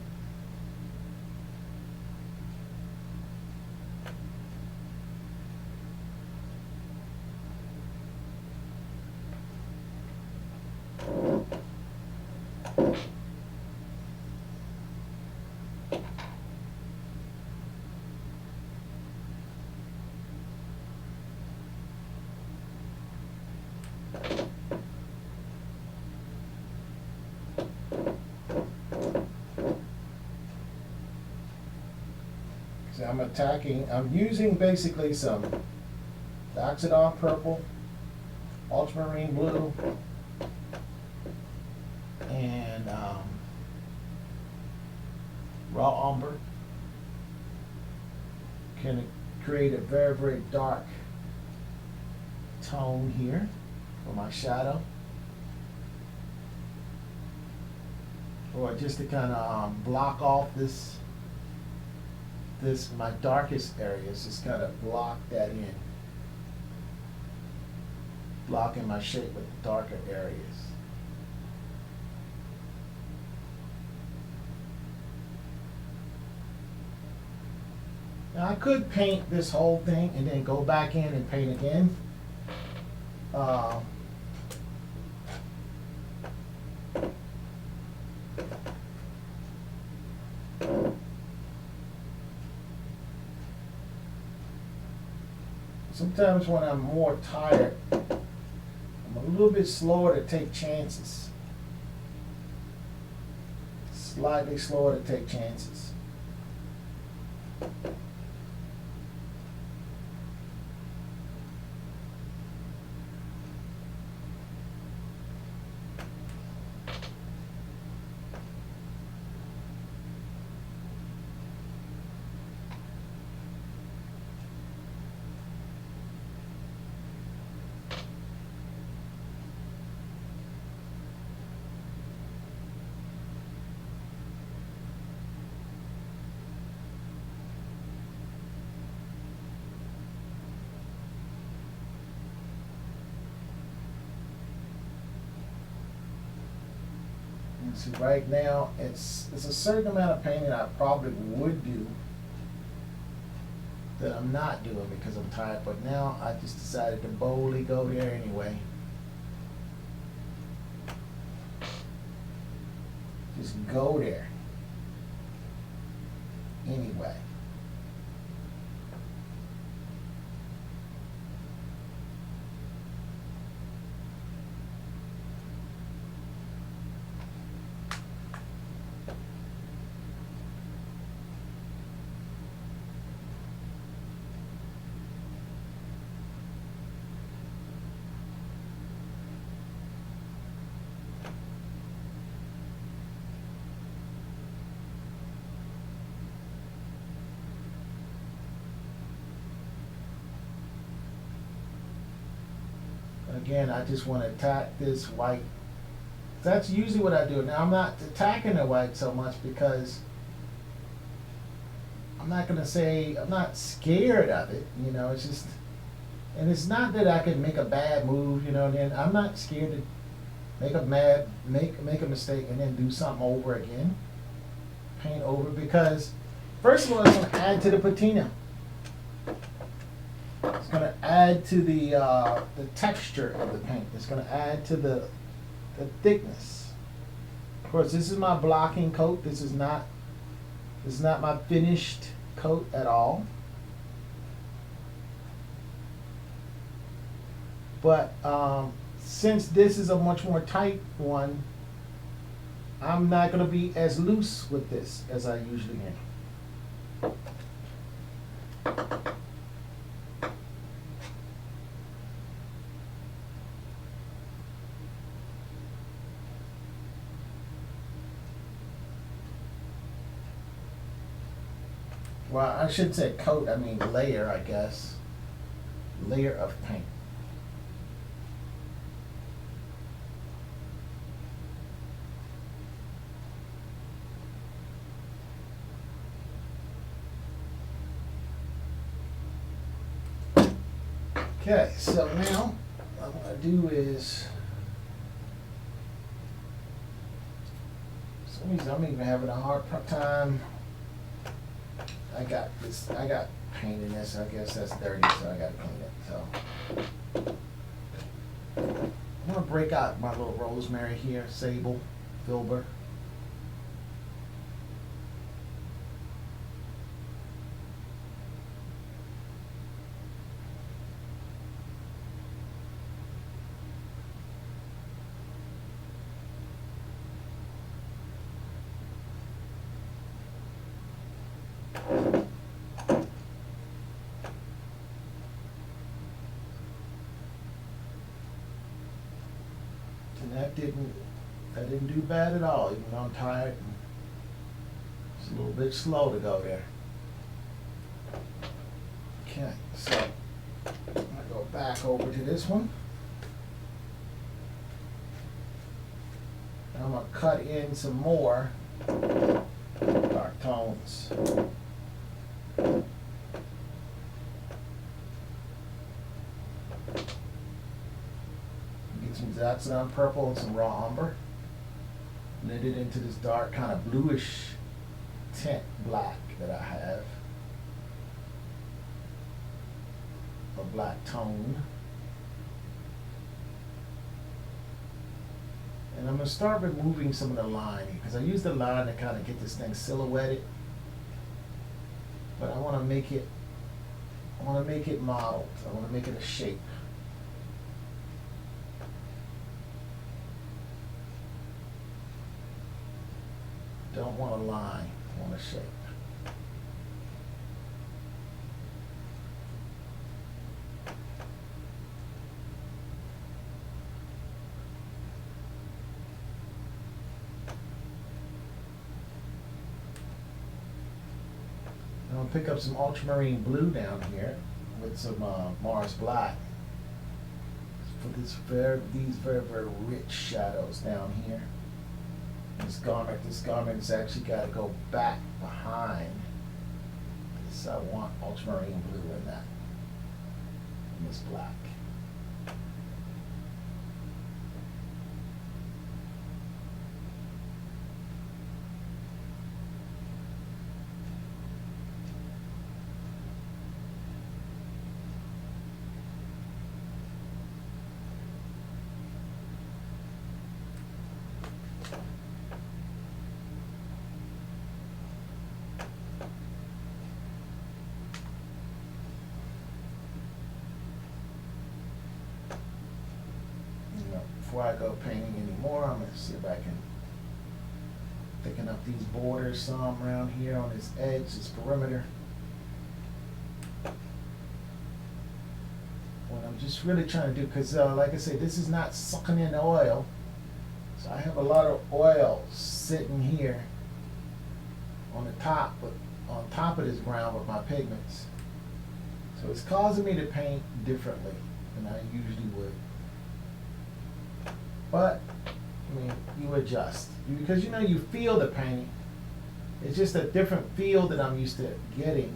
I'm using basically some Oxidon purple, ultramarine blue, and raw umber. Can create a very, very dark tone here for my shadow. Or just to kind of block off this my darkest areas, just kind of block that in. Blocking my shape with the darker areas. Now I could paint this whole thing and then go back in and paint again. Sometimes when I'm more tired, I'm a little bit slower to take chances. Slightly slower to take chances. See, right now, it's a certain amount of painting I probably would do that I'm not doing because I'm tired, but now I just decided to boldly go there anyway. Just go there anyway. Again, I just want to attack this white. That's usually what I do. Now, I'm not attacking the white so much because I'm not going to say I'm not scared of it. You know, it's just, and it's not that I can make a bad move. You know, then I'm not scared to make a mistake and then do something over again, paint over, because first of all, it's going to add to the patina. It's going to add to the texture of the paint. It's going to add to the thickness. Of course, this is my blocking coat. This is not my finished coat at all. But since this is a much more tight one, I'm not going to be as loose with this as I usually am. Well, I should say coat, I mean layer, I guess. Layer of paint. Okay, so now what I'm going to do is, for some reason I'm even having a hard time. I got paint in this, I guess that's dirty, so I got to clean it. So I'm going to break out my little rosemary here, sable, filbert. And that didn't do bad at all, even though I'm tired and it's a little bit slow to go there. Okay, so I'm gonna go back over to this one. And I'm gonna cut in some more dark tones. Some Zaxxon purple and some raw umber. Knit it into this dark kind of bluish tint black that I have. A black tone. And I'm going to start removing some of the lining because I use the line to kind of get this thing silhouetted. But I want to make it modeled. I want to make it a shape. Don't want a line, I want a shape. I'm going to pick up some ultramarine blue down here with some Mars black for these very, very rich shadows down here. This garment's actually got to go back behind. So I want ultramarine blue in that, in this black. before I go painting anymore, I'm gonna see if I can thicken up these borders some around here on this edge, this perimeter. What I'm just really trying to do, because like I said, this is not sucking in the oil. So I have a lot of oil sitting here on the top, on top of this ground with my pigments. So it's causing me to paint differently than I usually would. But, I mean, you adjust. Because you know, you feel the painting. It's just a different feel that I'm used to getting.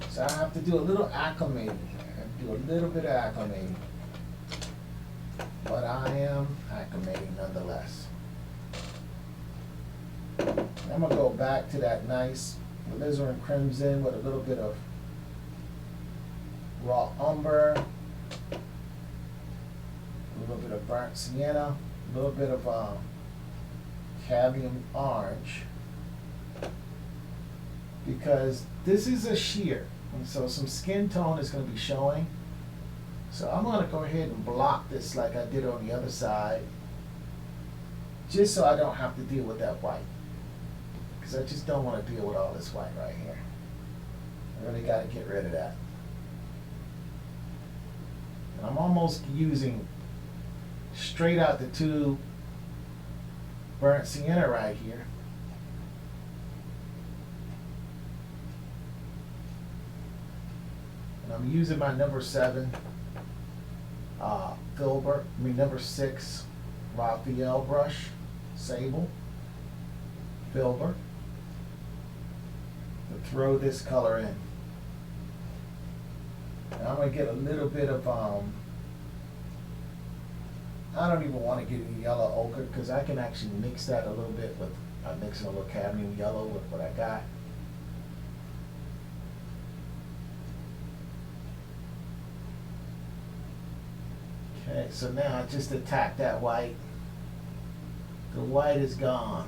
So I have to do a little acclimating here. I have to do a little bit of acclimating. But I am acclimating nonetheless. I'm going to go back to that nice alizarin crimson with a little bit of raw umber, a little bit of burnt sienna, a little bit of cadmium orange, because this is a sheer, and so some skin tone is going to be showing. So I'm going to go ahead and block this like I did on the other side, just so I don't have to deal with that white, because I just don't want to deal with all this white right here. I really got to get rid of that. And I'm almost using straight out the tube burnt sienna right here. And I'm using my number 7 number 6 Raphael brush, sable, filbert, to throw this color in. And I'm going to get a little bit of, I don't even want to get any yellow ochre, because I can actually mix that a little bit with, I'm mixing a little cadmium yellow with what I got. Okay, so now I just attack that white. The white is gone,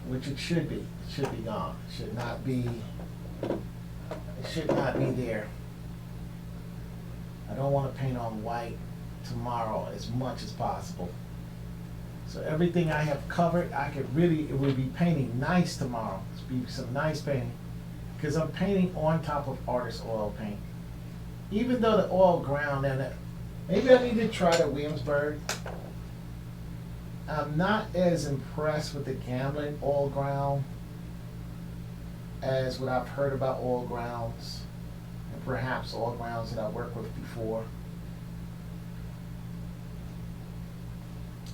which it should be. It should be gone. It should not be. It should not be there. I don't want to paint on white tomorrow as much as possible. So everything I have covered, I could really, it would be painting nice tomorrow. It's be some nice painting, because I'm painting on top of artist oil paint. Even though the oil ground in it, maybe I need to try the Williamsburg. I'm not as impressed with the Gambling oil ground as what I've heard about oil grounds, and perhaps oil grounds that I worked with before.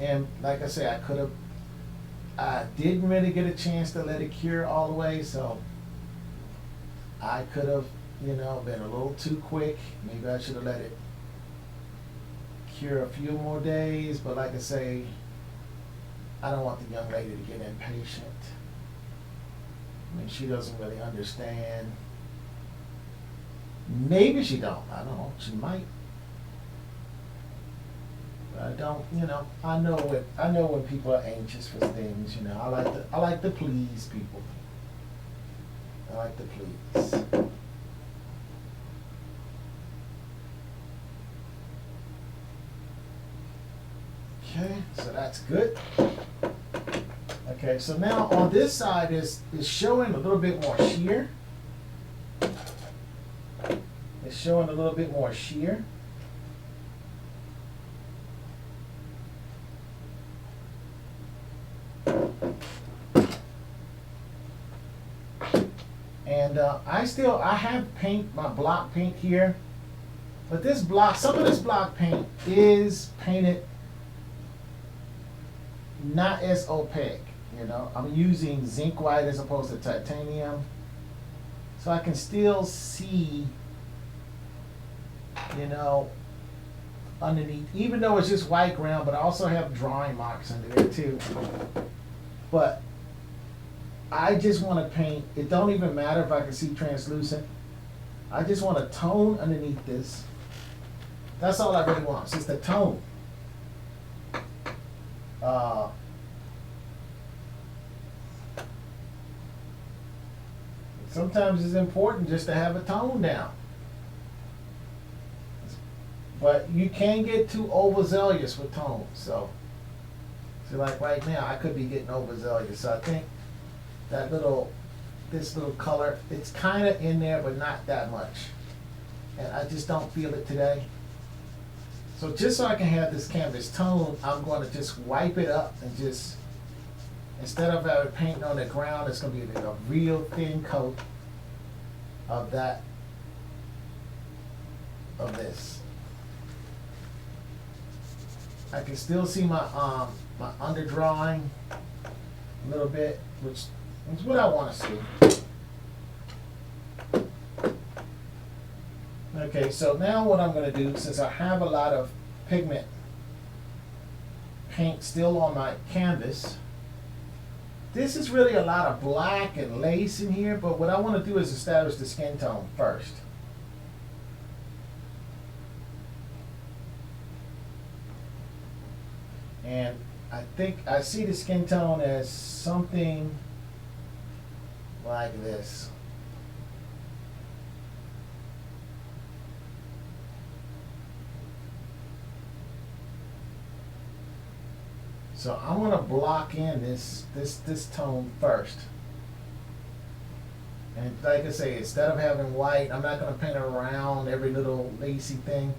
And like I said, I didn't really get a chance to let it cure all the way, so I could have, you know, been a little too quick. Maybe I should have let it cure a few more days, but like I say, I don't want the young lady to get impatient. I mean, she doesn't really understand. Maybe she don't. I don't know. She might. But I don't. You know. I know when people are anxious for things. You know. I like to please people. I like to please. Okay. So that's good. Okay, so now on this side is showing a little bit more sheer. It's showing a little bit more sheer. And I have paint, my block paint here, but this block, some of this block paint is painted not as opaque. You know, I'm using zinc white as opposed to titanium, so I can still see, you know, underneath, even though it's just white ground, but I also have drawing marks under there too. But I just want to paint, it don't even matter if I can see translucent. I just want a tone underneath this. That's all I really want, it's just the tone. Sometimes it's important just to have a tone down. But you can't get too overzealous with tones. So, like right now, I could be getting overzealous. So I think that this little color, it's kind of in there, but not that much. And I just don't feel it today. So just so I can have this canvas tone, I'm going to just wipe it up and just, instead of having painting on the ground, it's going to be a real thin coat of that, of this. I can still see my my underdrawing a little bit, which is what I want to see. Okay, so now what I'm going to do, since I have a lot of pigment paint still on my canvas, this is really a lot of black and lace in here, but what I want to do is establish the skin tone first. And I think I see the skin tone as something like this. So I'm going to block in this tone first. And like I say, instead of having white, I'm not going to paint around every little lacy thing.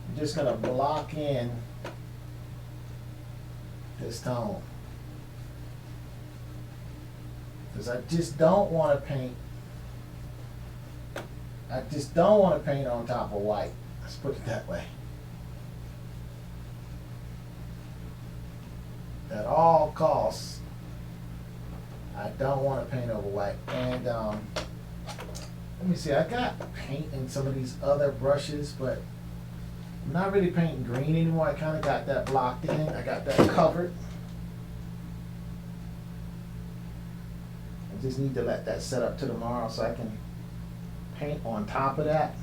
I'm just going to block in this tone. Because I just don't want to paint. I just don't want to paint on top of white. Let's put it that way. At all costs, I don't want to paint over white. And let me see, I got paint in some of these other brushes, but I'm not really painting green anymore. I kind of got that blocked in. I got that covered. I just need to let that set up to tomorrow so I can paint on top of that.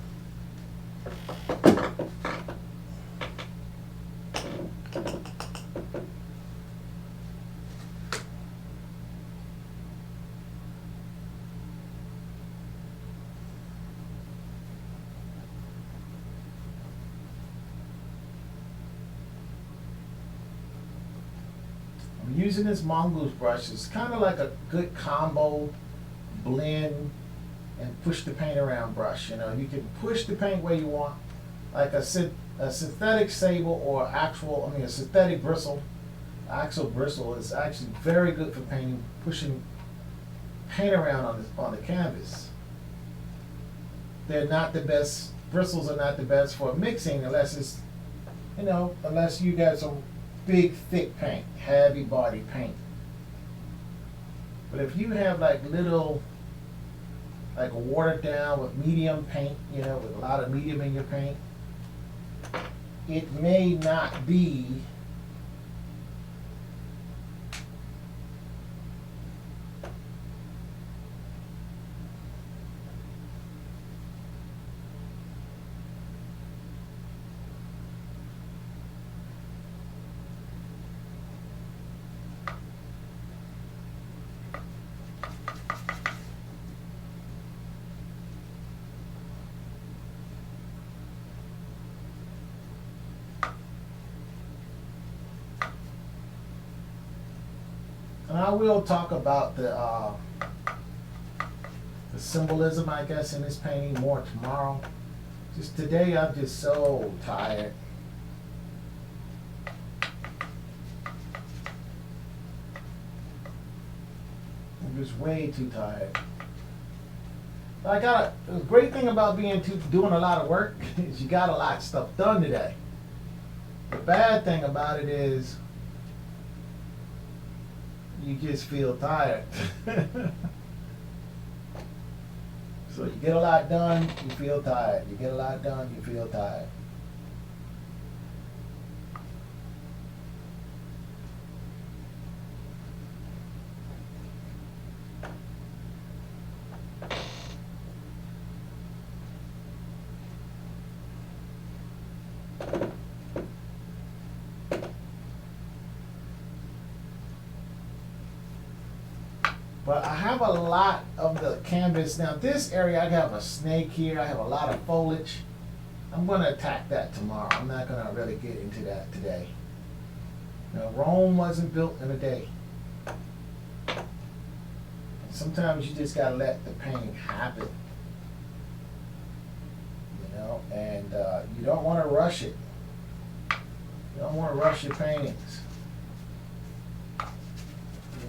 Using this mongoose brush is kind of like a good combo blend and push the paint around brush. You know, you can push the paint where you want, like a synthetic sable or a synthetic bristle. Actual bristle is actually very good for painting, pushing paint around on the canvas. They're not the best. Bristles are not the best for mixing unless it's, unless you got some big thick paint, heavy body paint. But if you have like little, like watered down with medium paint, with a lot of medium in your paint, it may not be And I will talk about the symbolism, I guess, in this painting more tomorrow. Just today, I'm just so tired. I'm just way too tired. But the great thing about doing a lot of work is you got a lot of stuff done today. The bad thing about it is you just feel tired. So you get a lot done, you feel tired. You get a lot done, you feel tired. But I have a lot of the canvas. Now this area, I have a snake here. I have a lot of foliage. I'm going to attack that tomorrow. I'm not going to really get into that today. Rome wasn't built in a day. Sometimes you just gotta let the painting happen, and you don't want to rush it. You don't want to rush your paintings.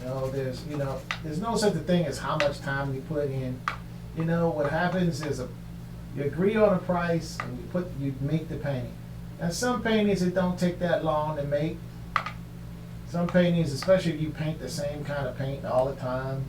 There's no such a thing as how much time you put in. What happens is you agree on a price and you make the painting. Now some paintings it don't take that long to make. Some paintings, especially if you paint the same kind of paint all the time.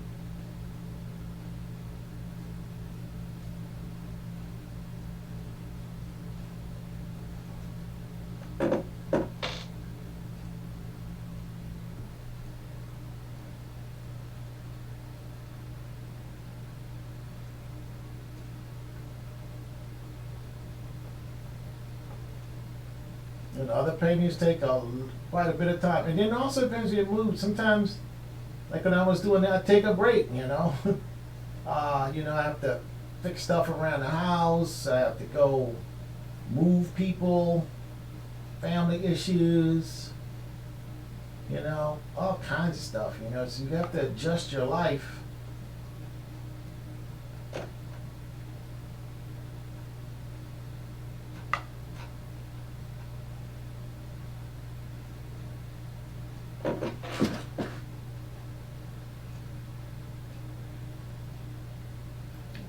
And other paintings take quite a bit of time. And then also depends on your mood. Sometimes, like when I was doing that, I take a break, I have to fix stuff around the house. I have to go move people, family issues, all kinds of stuff, So you have to adjust your life.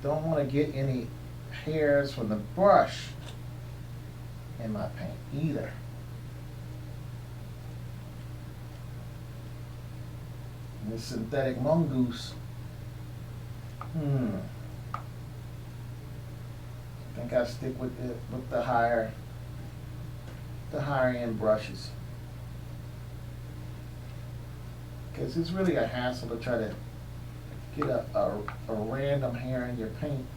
Don't want to get any hairs from the brush in my paint either. And this synthetic mongoose. I think I'll stick with the higher end brushes. Because it's really a hassle to try to get a random hair in your paint.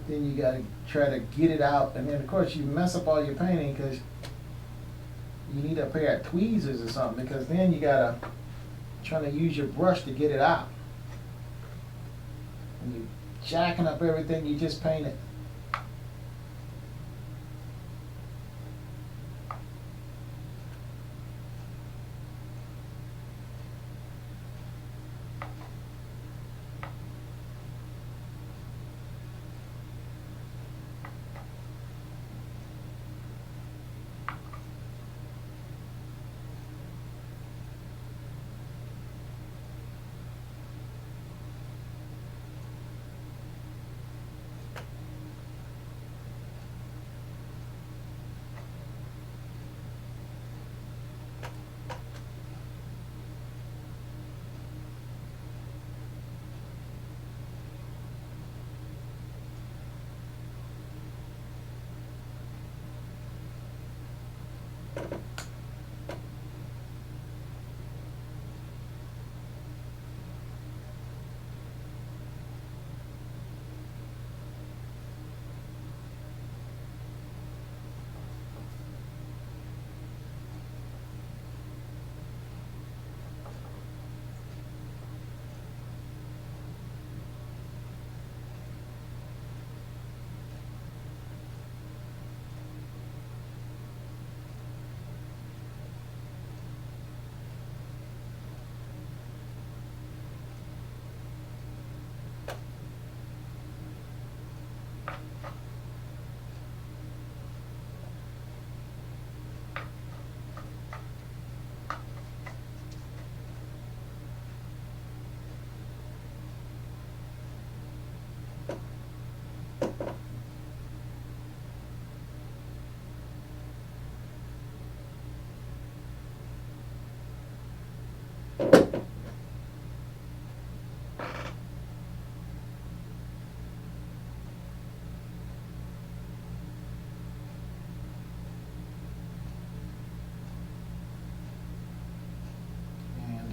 Then you gotta try to get it out, and then of course you mess up all your painting because you need a pair of tweezers or something, because then you gotta try to use your brush to get it out. And you're jacking up everything you just painted.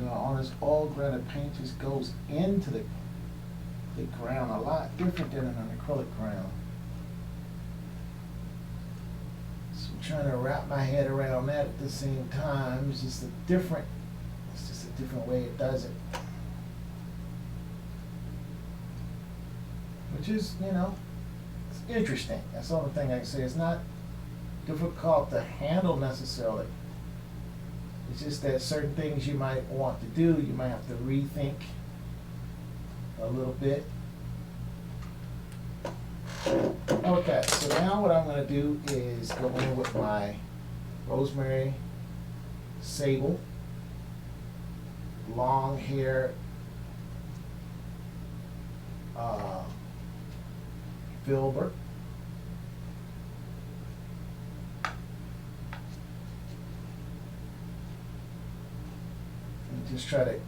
On this all granite paint just goes into the ground a lot different than an acrylic ground. So I'm trying to wrap my head around that at the same time. It's just a different way it does it. Which is, it's interesting. That's the only thing I can say. It's not difficult to handle necessarily. It's just that certain things you might want to do, you might have to rethink a little bit. Okay, so now what I'm going to do is go in with my rosemary sable, long hair filbert. And just try to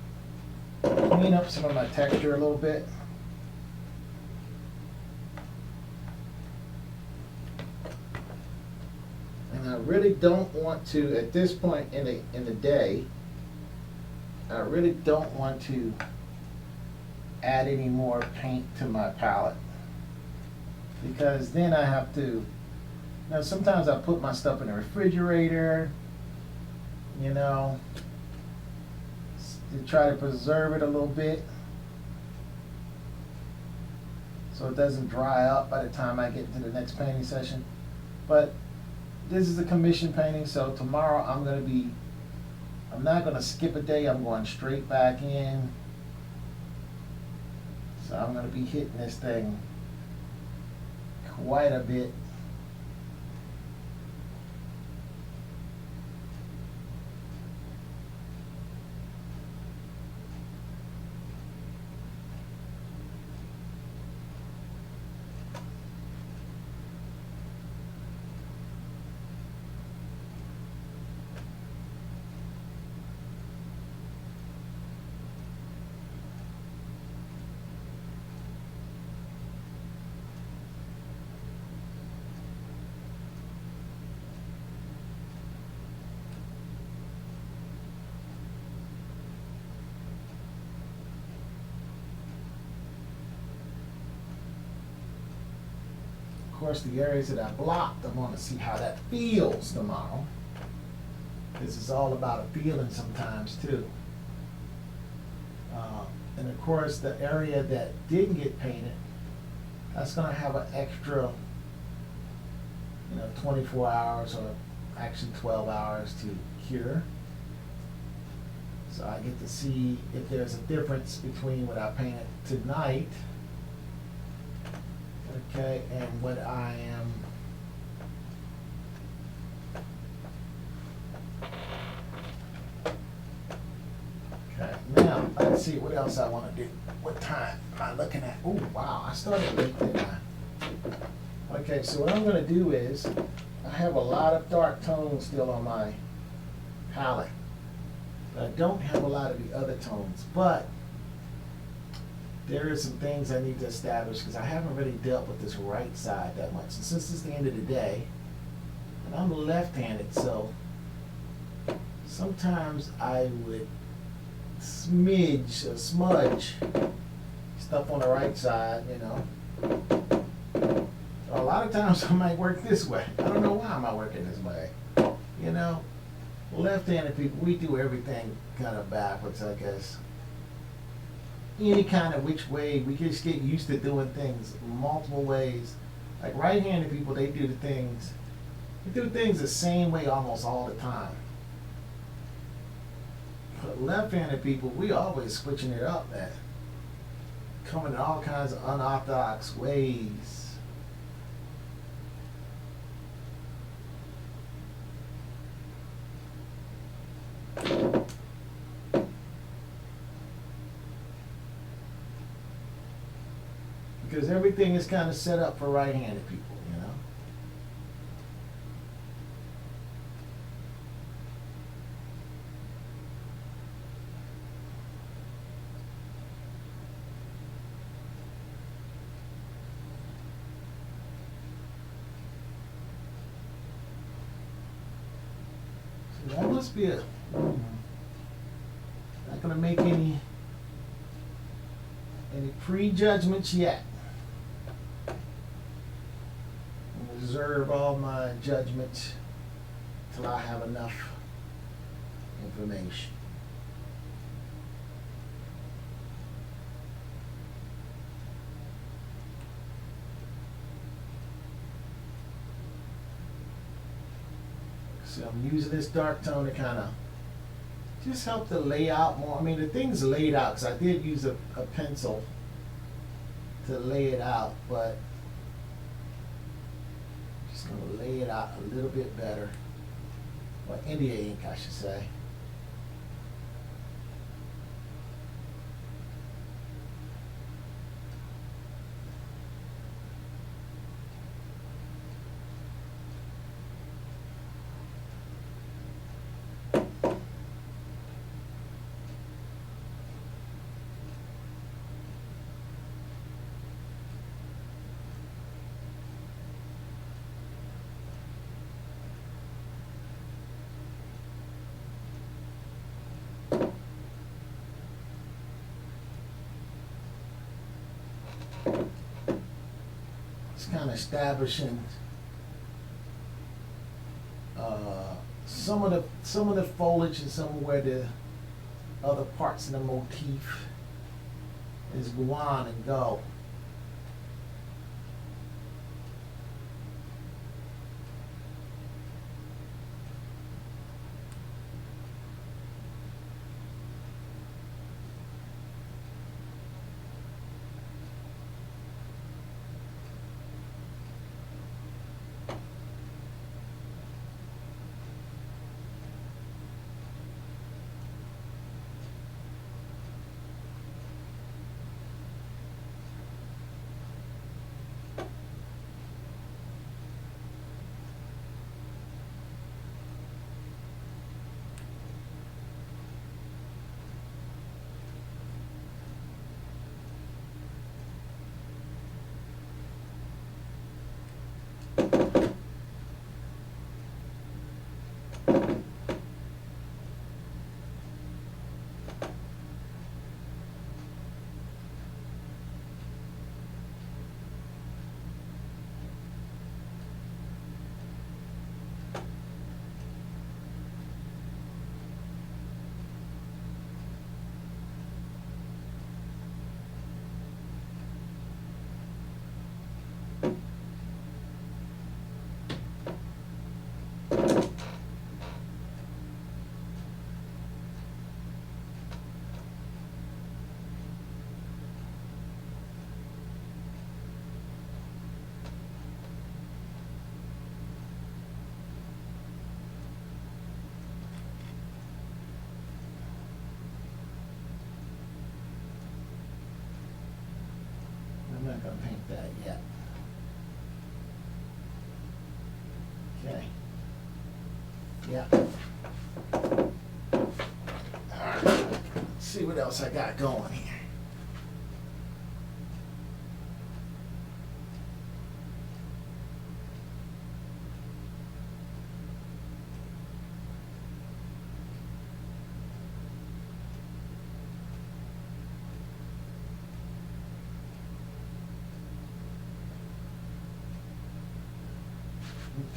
clean up some of my texture a little bit. And I really don't want to, at this point in the day, I really don't want to add any more paint to my palette, because then I have to, sometimes I put my stuff in the refrigerator, to try to preserve it a little bit so it doesn't dry up by the time I get to the next painting session. But this is a commission painting, so tomorrow I'm not going to skip a day, I'm going straight back in. So I'm going to be hitting this thing quite a bit. Of course, the areas that I blocked, I want to see how that feels tomorrow. This is all about a feeling sometimes too. And of course, the area that didn't get painted, that's going to have an extra, 24 hours or actually 12 hours to cure. So I get to see if there's a difference between what I painted tonight, okay, and what I am okay. Now let's see what else I want to do. What time am I looking at? Oh wow, I started late, didn't I? Okay, so what I'm going to do is I have a lot of dark tones still on my palette. I don't have a lot of the other tones, but there are some things I need to establish because I haven't really dealt with this right side that much. And since it's the end of the day, and I'm left-handed, so sometimes I would smudge stuff on the right side, A lot of times I might work this way. I don't know why I'm not working this way. Left-handed people, we do everything kind of backwards, I guess. Any kind of which way, we just get used to doing things multiple ways. Like right-handed people, they do things the same way almost all the time. But left-handed people, we always switching it up, man. Coming in all kinds of unorthodox ways. Because everything is kind of set up for right-handed people, So that must be not going to make any prejudgments yet. Reserve all my judgments till I have enough information. So I'm using this dark tone to kind of just help the layout more. I mean, the thing's laid out because I did use a pencil to lay it out, but I'm just going to lay it out a little bit better. Or India ink, I should say. It's kind of establishing some of the foliage and some of where the other parts of the motif is go on and go. I'm not going to paint that yet. Okay. Yeah. All right. Let's see what else I got going here.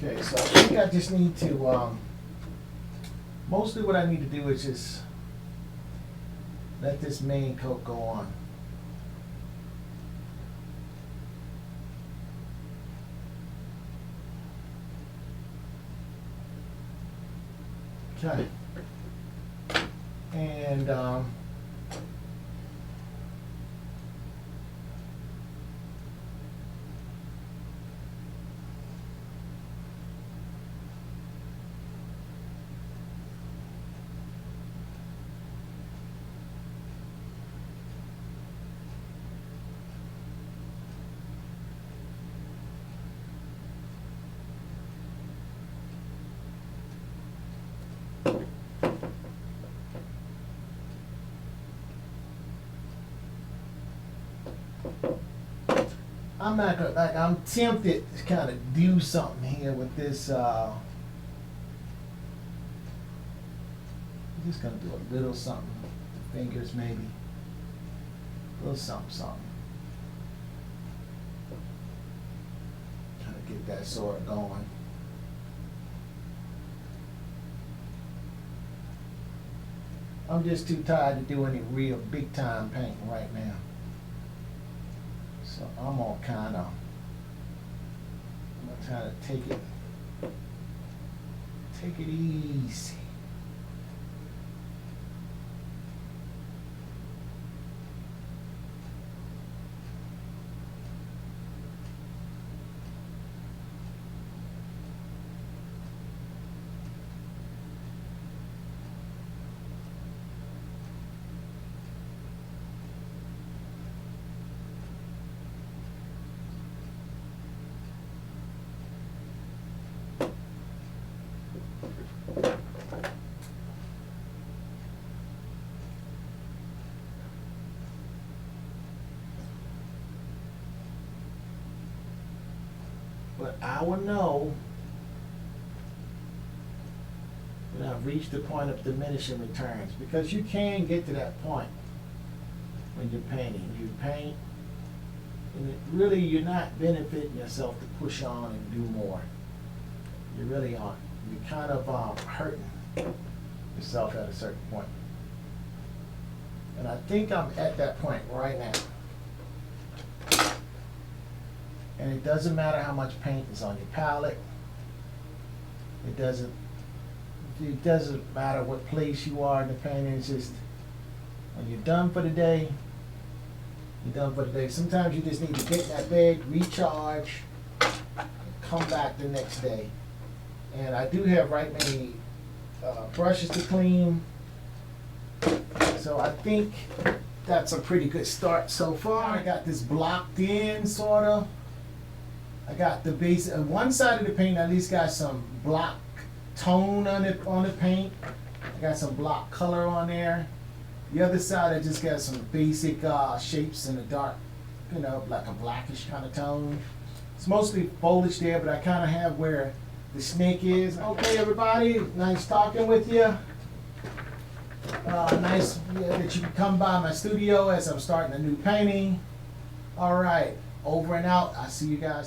Okay, so I think I just need to, mostly what I need to do is just let this main coat go on. Okay. And, I'm not gonna, like, I'm tempted to kind of do something here with this, I'm just gonna do a little something, fingers maybe, a little something, something. Trying to get that sort of going. I'm just too tired to do any real big time painting right now. So I'm gonna kind of, I'm gonna try to take Take it easy. But I will know when I've reached the point of diminishing returns, because you can get to that point when you're painting. You paint, and you're not benefiting yourself to push on and do more. You really aren't. You're kind of hurting yourself at a certain point. And I think I'm at that point right now. And it doesn't matter how much paint is on your palette. It doesn't matter what place you are in the painting. It's just when you're done for the day, you're done for the day. Sometimes you just need to get in that bed, recharge, and come back the next day. And I do have right many brushes to clean. So I think that's a pretty good start so far. I got this blocked in, sort of. I got the base, one side of the paint at least got some block tone on the paint. I got some block color on there. The other side I just got some basic shapes in the dark, like a blackish kind of tone. It's mostly foliage there, but I kind of have where the snake is. Okay, everybody, nice talking with you. Nice that you can come by my studio as I'm starting a new painting. All right. Over and out. I'll see you guys.